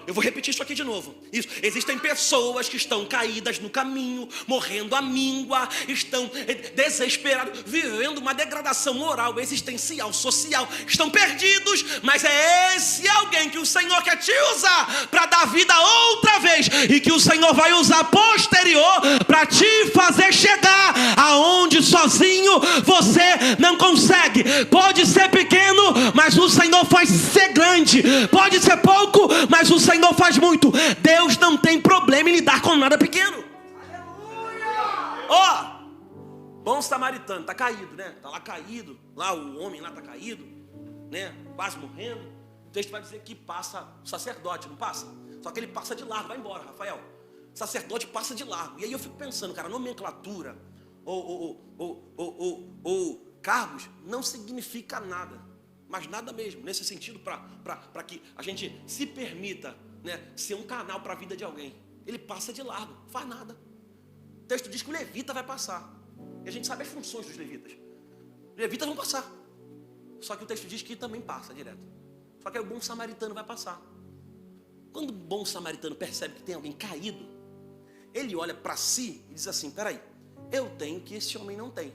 Eu vou repetir isso aqui de novo. Isso. Existem pessoas que estão caídas no caminho, morrendo à míngua, estão desesperados, vivendo uma degradação moral, existencial, social, estão perdidos, mas é esse alguém que o Senhor quer te usar para dar vida outra vez, e que o Senhor vai usar posterior para te fazer chegar aonde sozinho você não consegue. Pode ser pequeno, mas o Senhor faz ser grande. Pode ser pouco, mas o Senhor faz muito. Deus não tem problema em lidar com nada pequeno. Bom samaritano, está caído, né? Está lá caído, lá o homem lá está caído, né? Quase morrendo. O texto vai dizer que passa o sacerdote, não passa? Só que ele passa de largo, vai embora, Rafael. O sacerdote passa de largo. E aí eu fico pensando, cara, nomenclatura ou cargos não significa nada. Mas nada mesmo, nesse sentido, para que a gente se permita, né, ser um canal para a vida de alguém. Ele passa de largo, faz nada. O texto diz que o levita vai passar. E a gente sabe as funções dos levitas. Os levitas vão passar. Só que o texto diz que também passa direto. Só que aí o bom samaritano vai passar. Quando o bom samaritano percebe que tem alguém caído, ele olha para si e diz assim, peraí, eu tenho o que esse homem não tem.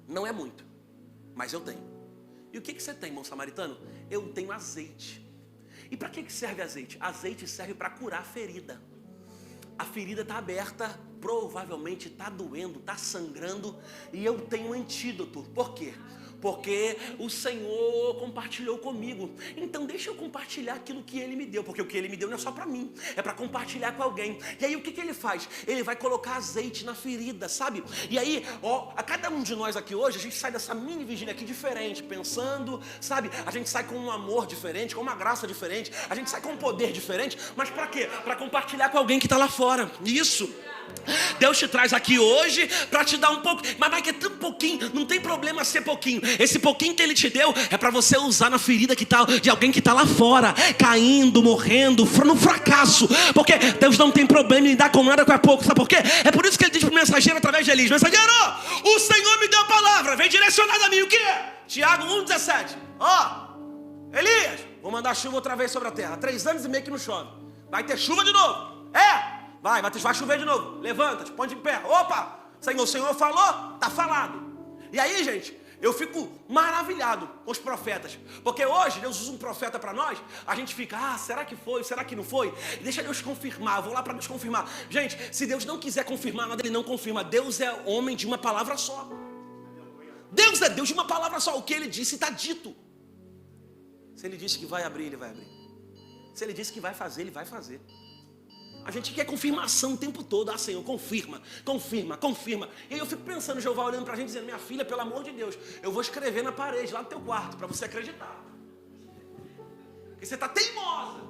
Não é muito, mas eu tenho. E o que você tem, bom samaritano? Eu tenho azeite. E para que serve azeite? Azeite serve para curar a ferida. A ferida está aberta, provavelmente está doendo, está sangrando, e eu tenho um antídoto. Por quê? Porque o Senhor compartilhou comigo. Então deixa eu compartilhar aquilo que Ele me deu, porque o que Ele me deu não é só para mim, é para compartilhar com alguém. E aí o que Ele faz? Ele vai colocar azeite na ferida, sabe? E aí, a cada um de nós aqui hoje, a gente sai dessa mini vigília aqui diferente, pensando, sabe? A gente sai com um amor diferente, com uma graça diferente, a gente sai com um poder diferente, mas para quê? Para compartilhar com alguém que está lá fora. Isso. Deus te traz aqui hoje para te dar um pouco, mas vai que é tão pouquinho, não tem problema ser pouquinho. Esse pouquinho que Ele te deu é para você usar na ferida que tá, de alguém que está lá fora, caindo, morrendo, no fracasso. Porque Deus não tem problema em lidar com nada com a pouco. Sabe por quê? É por isso que Ele diz para o mensageiro através de Elias: mensageiro, o Senhor me deu a palavra, vem direcionada a mim. O que? Tiago 1,17. Elias, vou mandar chuva outra vez sobre a terra. 3 anos e meio que não chove. Vai ter chuva de novo. Vai chover de novo. Levanta-te, põe de pé. Opa, Senhor, o Senhor falou, está falado. E aí, gente, eu fico maravilhado com os profetas. Porque hoje Deus usa um profeta para nós. A gente fica, será que foi? Será que não foi? Deixa Deus confirmar, eu vou lá para Deus confirmar. Gente, se Deus não quiser confirmar nada, Ele não confirma. Deus é homem de uma palavra só. Deus é Deus de uma palavra só. O que Ele disse está dito. Se Ele disse que vai abrir, Ele vai abrir. Se Ele disse que vai fazer, Ele vai fazer. A gente quer confirmação o tempo todo. Senhor, confirma, confirma, confirma. E aí eu fico pensando, Jeová olhando pra gente, dizendo: minha filha, pelo amor de Deus, eu vou escrever na parede, lá no teu quarto, para você acreditar. Porque você está teimosa.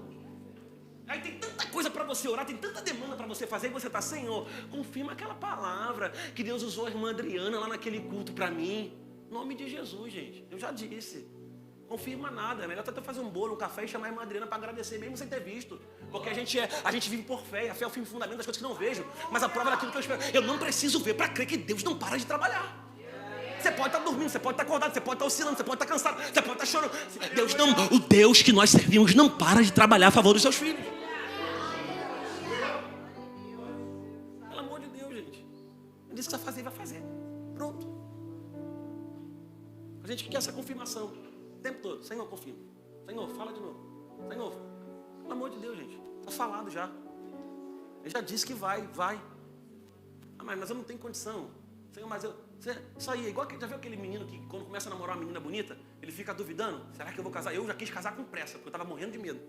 Aí tem tanta coisa para você orar, tem tanta demanda para você fazer, e você está, Senhor, confirma aquela palavra que Deus usou a irmã Adriana lá naquele culto para mim. Em nome de Jesus, gente, eu já disse. Confirma nada, é melhor até fazer um bolo, um café e chamar a irmã Adriana para agradecer, mesmo sem ter visto. Porque a gente vive por fé, a fé é o fim fundamento das coisas que não vejo, mas a prova daquilo que eu espero. Eu não preciso ver para crer que Deus não para de trabalhar. Você pode estar dormindo, você pode estar acordado, você pode estar oscilando, você pode estar cansado, você pode estar chorando. Deus não, o Deus que nós servimos não para de trabalhar a favor dos seus filhos. Pelo amor de Deus, gente. Ele disse que vai fazer, vai fazer. Pronto. A gente quer essa confirmação o tempo todo. Senhor, confirma. Senhor, fala de novo. Senhor, pelo amor de Deus, gente. Está falado já. Ele já disse que vai. Ah, mas eu não tenho condição. Senhor, mas isso aí é igual, já viu aquele menino que quando começa a namorar uma menina bonita, ele fica duvidando, será que eu vou casar? Eu já quis casar com pressa, porque eu estava morrendo de medo.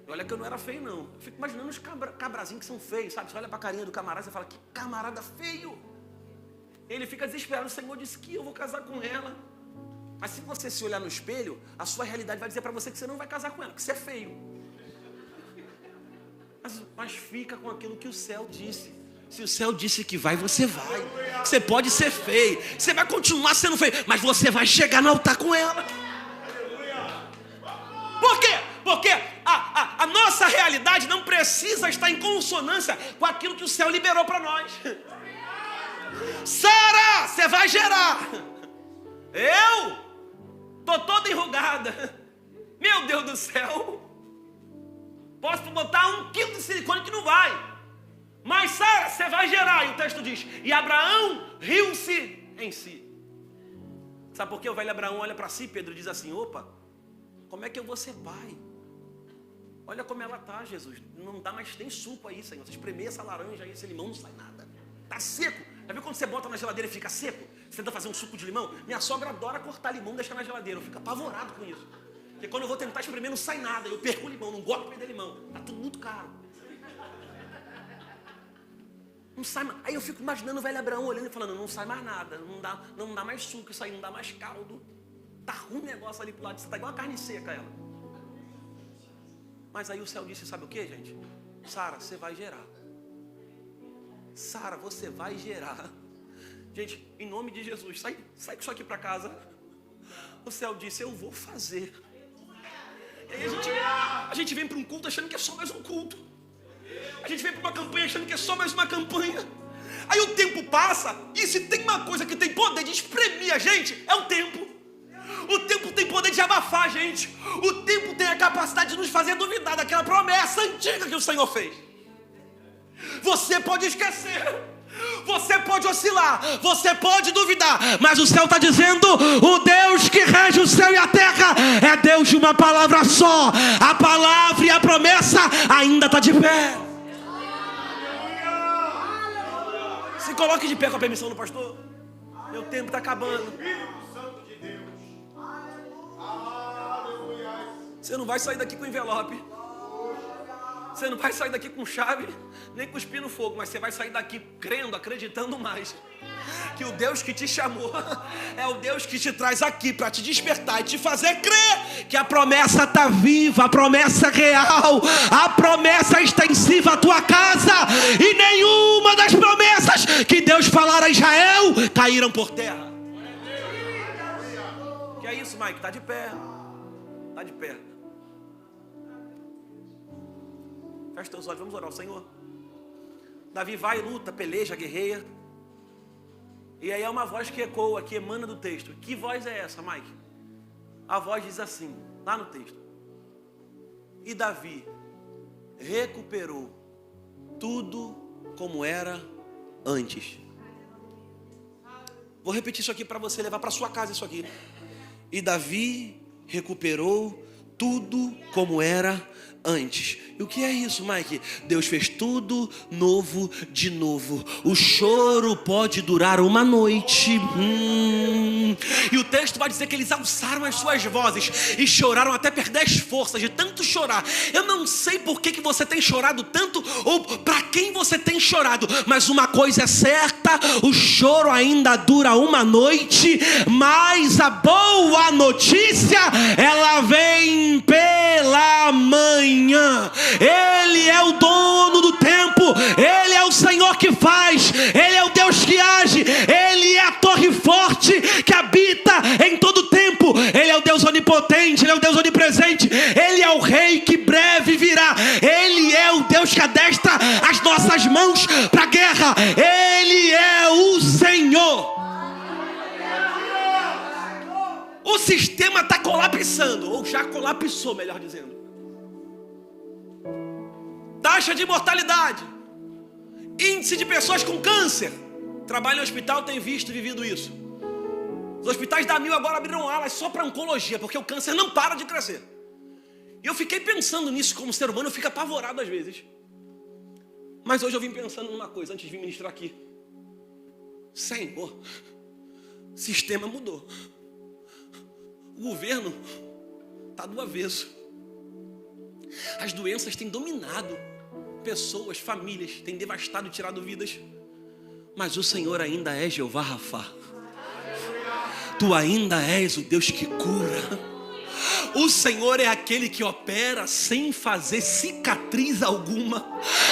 E olha que eu não era feio não, eu fico imaginando os cabrazinhos que são feios, sabe? Você olha para a carinha do camarada e fala, que camarada feio. Ele fica desesperado, o Senhor disse que eu vou casar com ela. Mas se você se olhar no espelho, a sua realidade vai dizer para você que você não vai casar com ela, que você é feio. Mas fica com aquilo que o céu disse. Se o céu disse que vai, você vai. Você pode ser feio, você vai continuar sendo feio, mas você vai chegar no altar com ela. Por quê? Porque a nossa realidade não precisa estar em consonância com aquilo que o céu liberou para nós. Sara, você vai gerar. Eu tô toda enrugada. Meu Deus do céu. Posso botar 1 quilo de silicone que não vai. Mas Sara, você vai gerar. E o texto diz, e Abraão riu-se em si. Sabe por que o velho Abraão olha para si, Pedro, e diz assim, opa, como é que eu vou ser pai? Olha como ela está, Jesus. Não dá mais, tem suco aí, Senhor. Você espremer essa laranja aí, esse limão, não sai nada. Está seco. Já viu quando você bota na geladeira e fica seco? Você tenta fazer um suco de limão? Minha sogra adora cortar limão e deixar na geladeira. Eu fico apavorado com isso. Porque quando eu vou tentar espremer, não sai nada. Eu perco o limão, não gosto de perder limão. Está tudo muito caro. Não sai mais. Aí eu fico imaginando o velho Abraão olhando e falando, não sai mais nada, não dá mais suco, isso aí não dá mais caldo. Tá ruim o negócio ali pro lado, você tá igual a carne seca ela. Mas aí o céu disse, sabe o que, gente? Sara, você vai gerar. Sara, você vai gerar. Gente, em nome de Jesus, sai com isso aqui para casa. O céu disse, eu vou fazer. E aí a gente vem para um culto achando que é só mais um culto. A gente vem para uma campanha achando que é só mais uma campanha. Aí o tempo passa, e se tem uma coisa que tem poder de espremer a gente, é o tempo. O tempo tem poder de abafar a gente. O tempo tem a capacidade de nos fazer duvidar daquela promessa antiga que o Senhor fez. Você pode esquecer, você pode oscilar, você pode duvidar, mas o céu está dizendo, o Deus que rege o céu e a terra é Deus de uma palavra só. A palavra e a promessa ainda está de pé. Se coloque de pé com a permissão do pastor. Meu tempo está acabando. Você não vai sair daqui com envelope. Você não vai sair daqui com chave, nem cuspindo fogo, mas você vai sair daqui crendo, acreditando mais. Que o Deus que te chamou é o Deus que te traz aqui para te despertar e te fazer crer que a promessa está viva, a promessa é real, a promessa é extensiva à tua casa. E nenhuma das promessas que Deus falara a Israel caíram por terra. Que é isso, Mike? Está de pé. Está de pé. Fecha teus olhos, vamos orar ao Senhor. Davi vai, luta, peleja, guerreia. E aí é uma voz que ecoa, que emana do texto. Que voz é essa, Mike? A voz diz assim, lá no texto. E Davi recuperou tudo como era antes. Vou repetir isso aqui para você levar para sua casa isso aqui. E Davi recuperou tudo como era antes. E o que é isso, Mike? Deus fez tudo novo de novo. O choro pode durar uma noite. E o texto vai dizer que eles alçaram as suas vozes e choraram até perder as forças de tanto chorar. Eu não sei por que você tem chorado tanto ou para quem você tem chorado, mas uma coisa é certa: volta, o choro ainda dura uma noite, mas a boa notícia, ela vem pela manhã. Ele é o dono do tempo, Ele é o Senhor que faz, Ele é o Deus que age, Ele é a torre forte que habita em todo o tempo. Ele é o Deus onipotente, Ele é o Deus onipresente, Ele é o Rei que breve virá, Ele é o Deus que adestra as nossas mãos para a guerra, Ele é o Senhor. O sistema está colapsando, ou já colapsou, melhor dizendo. Taxa de mortalidade, índice de pessoas com câncer. Trabalho no hospital, tenho visto e vivido isso. Os hospitais da Mil agora abriram alas só para oncologia, porque o câncer não para de crescer. E eu fiquei pensando nisso como ser humano, eu fico apavorado às vezes. Mas hoje eu vim pensando numa coisa, antes de vir ministrar aqui. Senhor, o sistema mudou. O governo está do avesso. As doenças têm dominado pessoas, famílias, têm devastado e tirado vidas. Mas o Senhor ainda é Jeová Rafá. Tu ainda és o Deus que cura. O Senhor é aquele que opera sem fazer cicatriz alguma.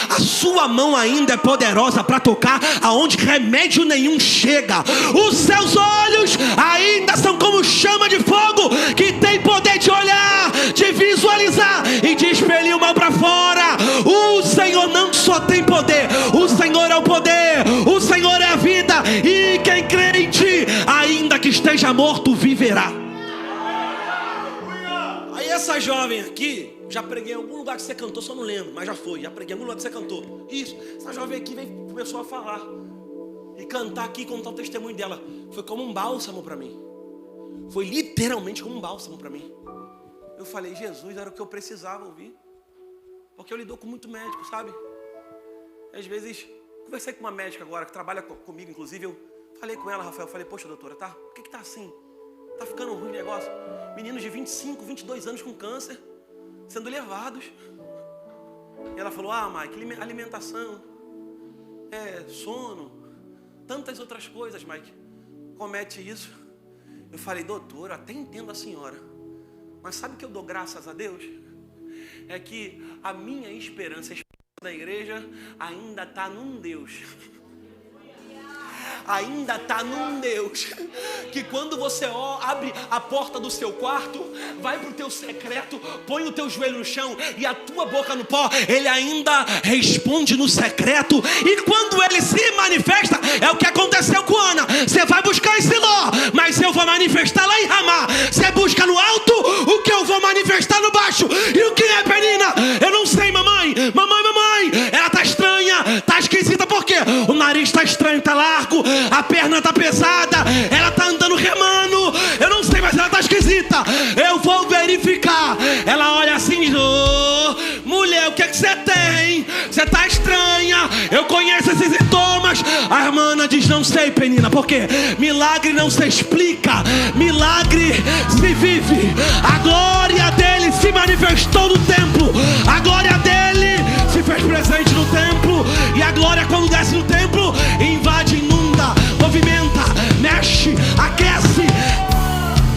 A sua mão ainda é poderosa para tocar aonde remédio nenhum chega. Os seus olhos ainda são como chama de fogo, que tem poder de olhar, de visualizar e de expelir o mal para fora. O Senhor não só tem poder, o Senhor é o poder, o Senhor é a vida. E quem crê em ti, ainda que esteja morto, viverá. Essa jovem aqui, já preguei em algum lugar que você cantou, só não lembro, mas já preguei em algum lugar que você cantou. Isso, essa jovem aqui começou a falar e cantar aqui, contar o testemunho dela. Foi como um bálsamo para mim. Foi literalmente como um bálsamo para mim. Eu falei, Jesus, era o que eu precisava ouvir. Porque eu lido com muito médico, sabe? Às vezes, conversei com uma médica agora, que trabalha comigo, inclusive, eu falei com ela, Rafael, falei, poxa doutora, tá? Por que tá assim? Tá ficando ruim o negócio. Meninos de 25, 22 anos com câncer, sendo levados. E ela falou, Mike, alimentação, sono, tantas outras coisas, Mike, comete isso. Eu falei, doutor, até entendo a senhora, mas sabe o que eu dou graças a Deus? É que a minha esperança, a esperança da igreja, ainda está num Deus. Ainda está num Deus que quando você abre a porta do seu quarto, vai para o teu secreto, põe o teu joelho no chão e a tua boca no pó, Ele ainda responde no secreto. E quando Ele se manifesta, é o que aconteceu com Ana. Você vai buscar em Siló, mas eu vou manifestar lá em Ramá. Você busca no alto, o que eu vou manifestar no baixo. E o que é, Penina? Eu não sei, mamãe. Ela tá estranha, tá esquisita, por quê? O nariz tá estranho, tá largo, a perna tá pesada, ela tá andando remando, eu não sei, mas ela tá esquisita. Eu vou verificar. Ela olha assim e diz, mulher, o que é que você tem? Você tá estranha, eu conheço esses sintomas. A irmã Ana diz, não sei, Penina, porque milagre não se explica, milagre se vive. A glória dele se manifestou no templo, a glória dele se fez presente no templo. E a glória, quando desce no templo, invade, inunda, movimenta, mexe, aquece,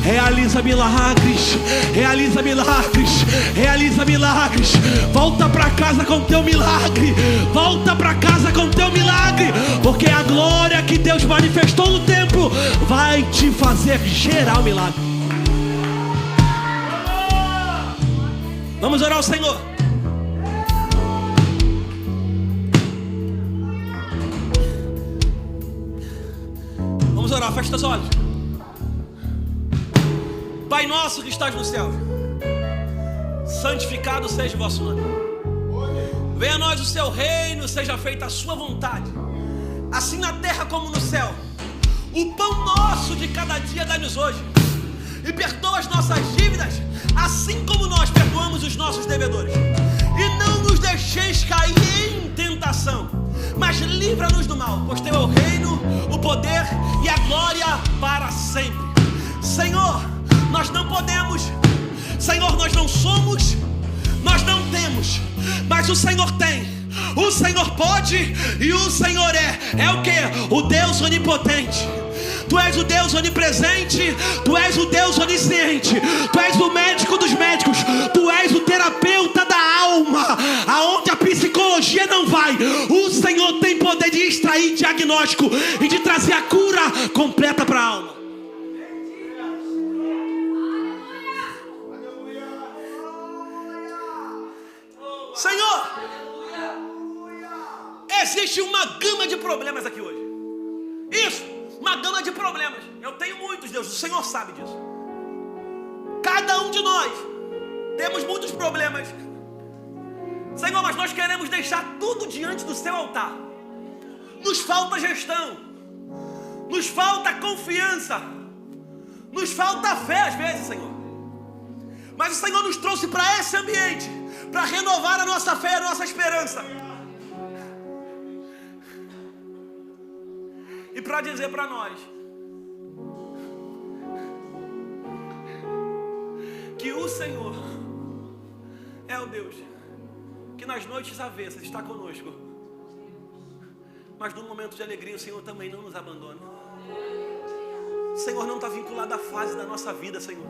realiza milagres, realiza milagres, realiza milagres. Volta para casa com teu milagre, volta para casa com teu milagre, porque a glória que Deus manifestou no templo vai te fazer gerar o milagre. Vamos orar ao Senhor. Vamos orar, fecha os olhos. Pai nosso que estás no céu, santificado seja o vosso nome. Venha a nós o seu reino, seja feita a sua vontade, assim na terra como no céu. O pão nosso de cada dia dá-nos hoje, e perdoa as nossas dívidas, assim como nós perdoamos os nossos devedores. E não nos deixeis cair em tentação, mas livra-nos do mal, pois teu é o reino, o poder e a glória para sempre. Senhor, nós não podemos, Senhor, nós não somos, nós não temos, mas o Senhor tem. O Senhor pode e o Senhor é o que? O Deus onipotente. Tu és o Deus onipresente, Tu és o Deus onisciente, Tu és o médico dos médicos, Tu és o terapeuta da alma, aonde a psicologia não vai. O Senhor tem poder de extrair diagnóstico e de trazer a cura completa para a alma. Senhor, existe uma gama de problemas aqui hoje. Isso, uma gama de problemas. Eu tenho muitos, Deus, o Senhor sabe disso. Cada um de nós temos muitos problemas. Senhor, mas nós queremos deixar tudo diante do seu altar. Nos falta gestão, nos falta confiança, nos falta fé às vezes, Senhor. Mas o Senhor nos trouxe para esse ambiente, para renovar a nossa fé e a nossa esperança. E para dizer para nós que o Senhor é o Deus que nas noites avessas está conosco, mas no momento de alegria o Senhor também não nos abandona. O Senhor não está vinculado à fase da nossa vida, Senhor.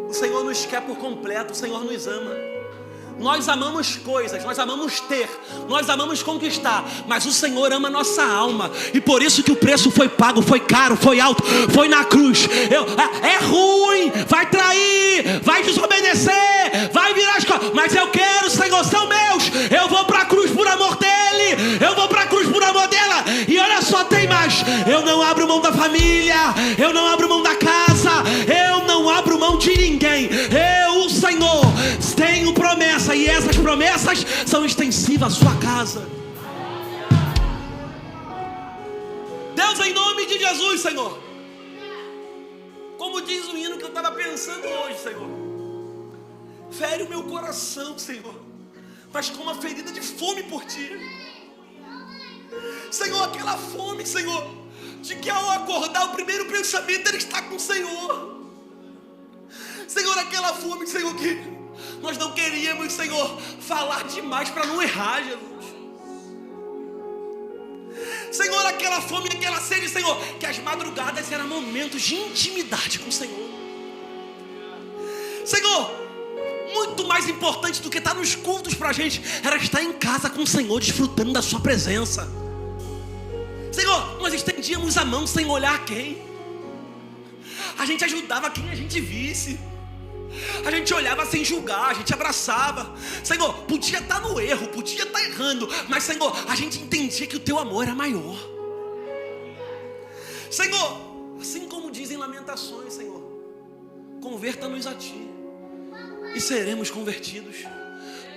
O Senhor nos quer por completo, o Senhor nos ama. Nós amamos coisas, nós amamos ter, nós amamos conquistar, mas o Senhor ama a nossa alma. E por isso que o preço foi pago, foi caro, foi alto, foi na cruz. É ruim, vai trair, vai desobedecer, vai virar as costas, mas eu quero, Senhor, são meus. Eu vou para a cruz por amor dele, eu vou para a cruz por amor dela. E olha só, tem mais. Eu não abro mão da família, eu não abro mão da casa, eu não abro mão de ninguém. Eu, o Senhor, tenho promessa, e essas promessas são extensivas à sua casa. Deus, em nome de Jesus, Senhor, como diz o hino que eu estava pensando hoje, Senhor, fere o meu coração, Senhor, mas com uma ferida de fome por Ti. Senhor, aquela fome, Senhor, de que ao acordar o primeiro pensamento era estar com o Senhor. Senhor, aquela fome, Senhor, que nós não queríamos, Senhor, falar demais para não errar, Jesus. Senhor, aquela fome, aquela sede, Senhor, que as madrugadas eram momentos de intimidade com o Senhor. Senhor, muito mais importante do que estar nos cultos para a gente era estar em casa com o Senhor, desfrutando da sua presença. Senhor, nós estendíamos a mão sem olhar quem. A gente ajudava quem a gente visse. A gente olhava sem julgar, a gente abraçava. Senhor, podia estar no erro, podia estar errando, mas Senhor, a gente entendia que o Teu amor era maior. Senhor, assim como dizem Lamentações, Senhor, converta-nos a Ti e seremos convertidos.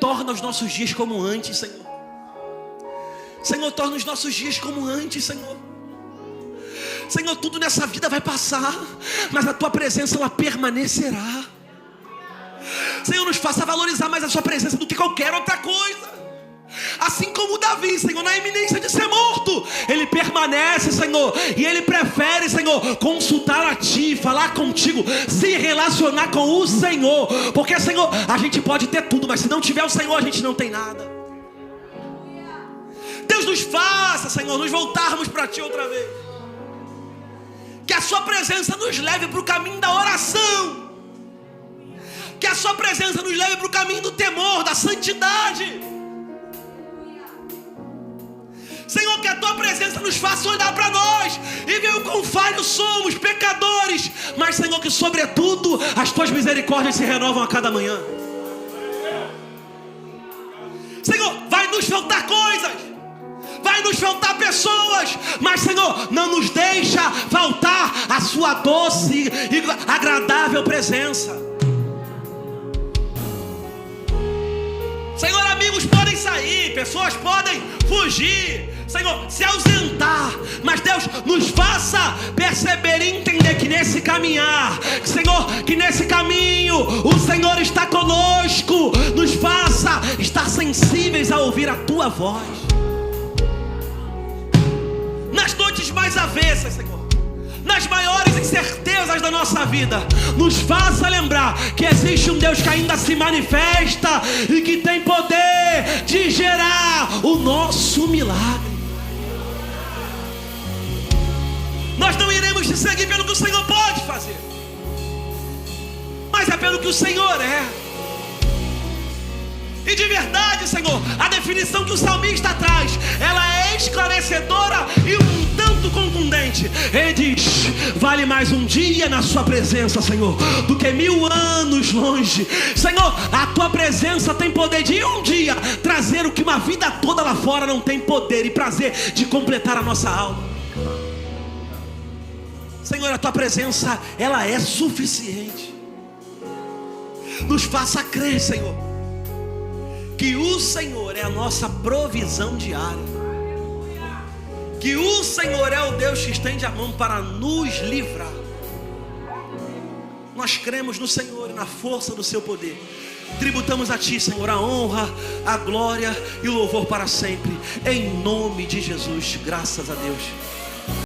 Torna os nossos dias como antes, Senhor. Senhor, torna os nossos dias como antes, Senhor. Senhor, tudo nessa vida vai passar, mas a Tua presença, ela permanecerá. Senhor, nos faça valorizar mais a Sua presença do que qualquer outra coisa. Assim como Davi, Senhor, na iminência de ser morto, ele permanece, Senhor, e ele prefere, Senhor, consultar a Ti, falar contigo, se relacionar com o Senhor. Porque, Senhor, a gente pode ter tudo, mas se não tiver o Senhor, a gente não tem nada. Deus, nos faça, Senhor, nos voltarmos para Ti outra vez. Que a Sua presença nos leve para o caminho da oração. Que a Sua presença nos leve para o caminho do temor, da santidade. Senhor, que a Tua presença nos faça olhar para nós e ver o quão falhos somos, pecadores. Mas, Senhor, que sobretudo as Tuas misericórdias se renovam a cada manhã. Senhor, vai nos faltar coisas, vai nos faltar pessoas, mas, Senhor, não nos deixa faltar a Sua doce e agradável presença. Senhor, amigos podem sair, pessoas podem fugir, Senhor, se ausentar, mas Deus, nos faça perceber e entender que nesse caminhar, Senhor, que nesse caminho o Senhor está conosco. Nos faça estar sensíveis a ouvir a Tua voz. Nas noites mais avessas, Senhor, nas maiores incertezas lutas da nossa vida, nos faça lembrar que existe um Deus que ainda se manifesta e que tem poder de gerar o nosso milagre. Nós não iremos te seguir pelo que o Senhor pode fazer, mas é pelo que o Senhor é. E de verdade, Senhor, a definição que o salmista traz, ela é esclarecedora e um tanto contundente. Ele diz: vale mais um dia na sua presença, Senhor, do que 1000 anos longe. Senhor, a tua presença tem poder de um dia trazer o que uma vida toda lá fora não tem poder e prazer de completar a nossa alma. Senhor, a tua presença, ela é suficiente. Nos faça crer, Senhor, que o Senhor é a nossa provisão diária, que o Senhor é o Deus que estende a mão para nos livrar. Nós cremos no Senhor e na força do seu poder. Tributamos a ti, Senhor, a honra, a glória e o louvor para sempre, em nome de Jesus. Graças a Deus.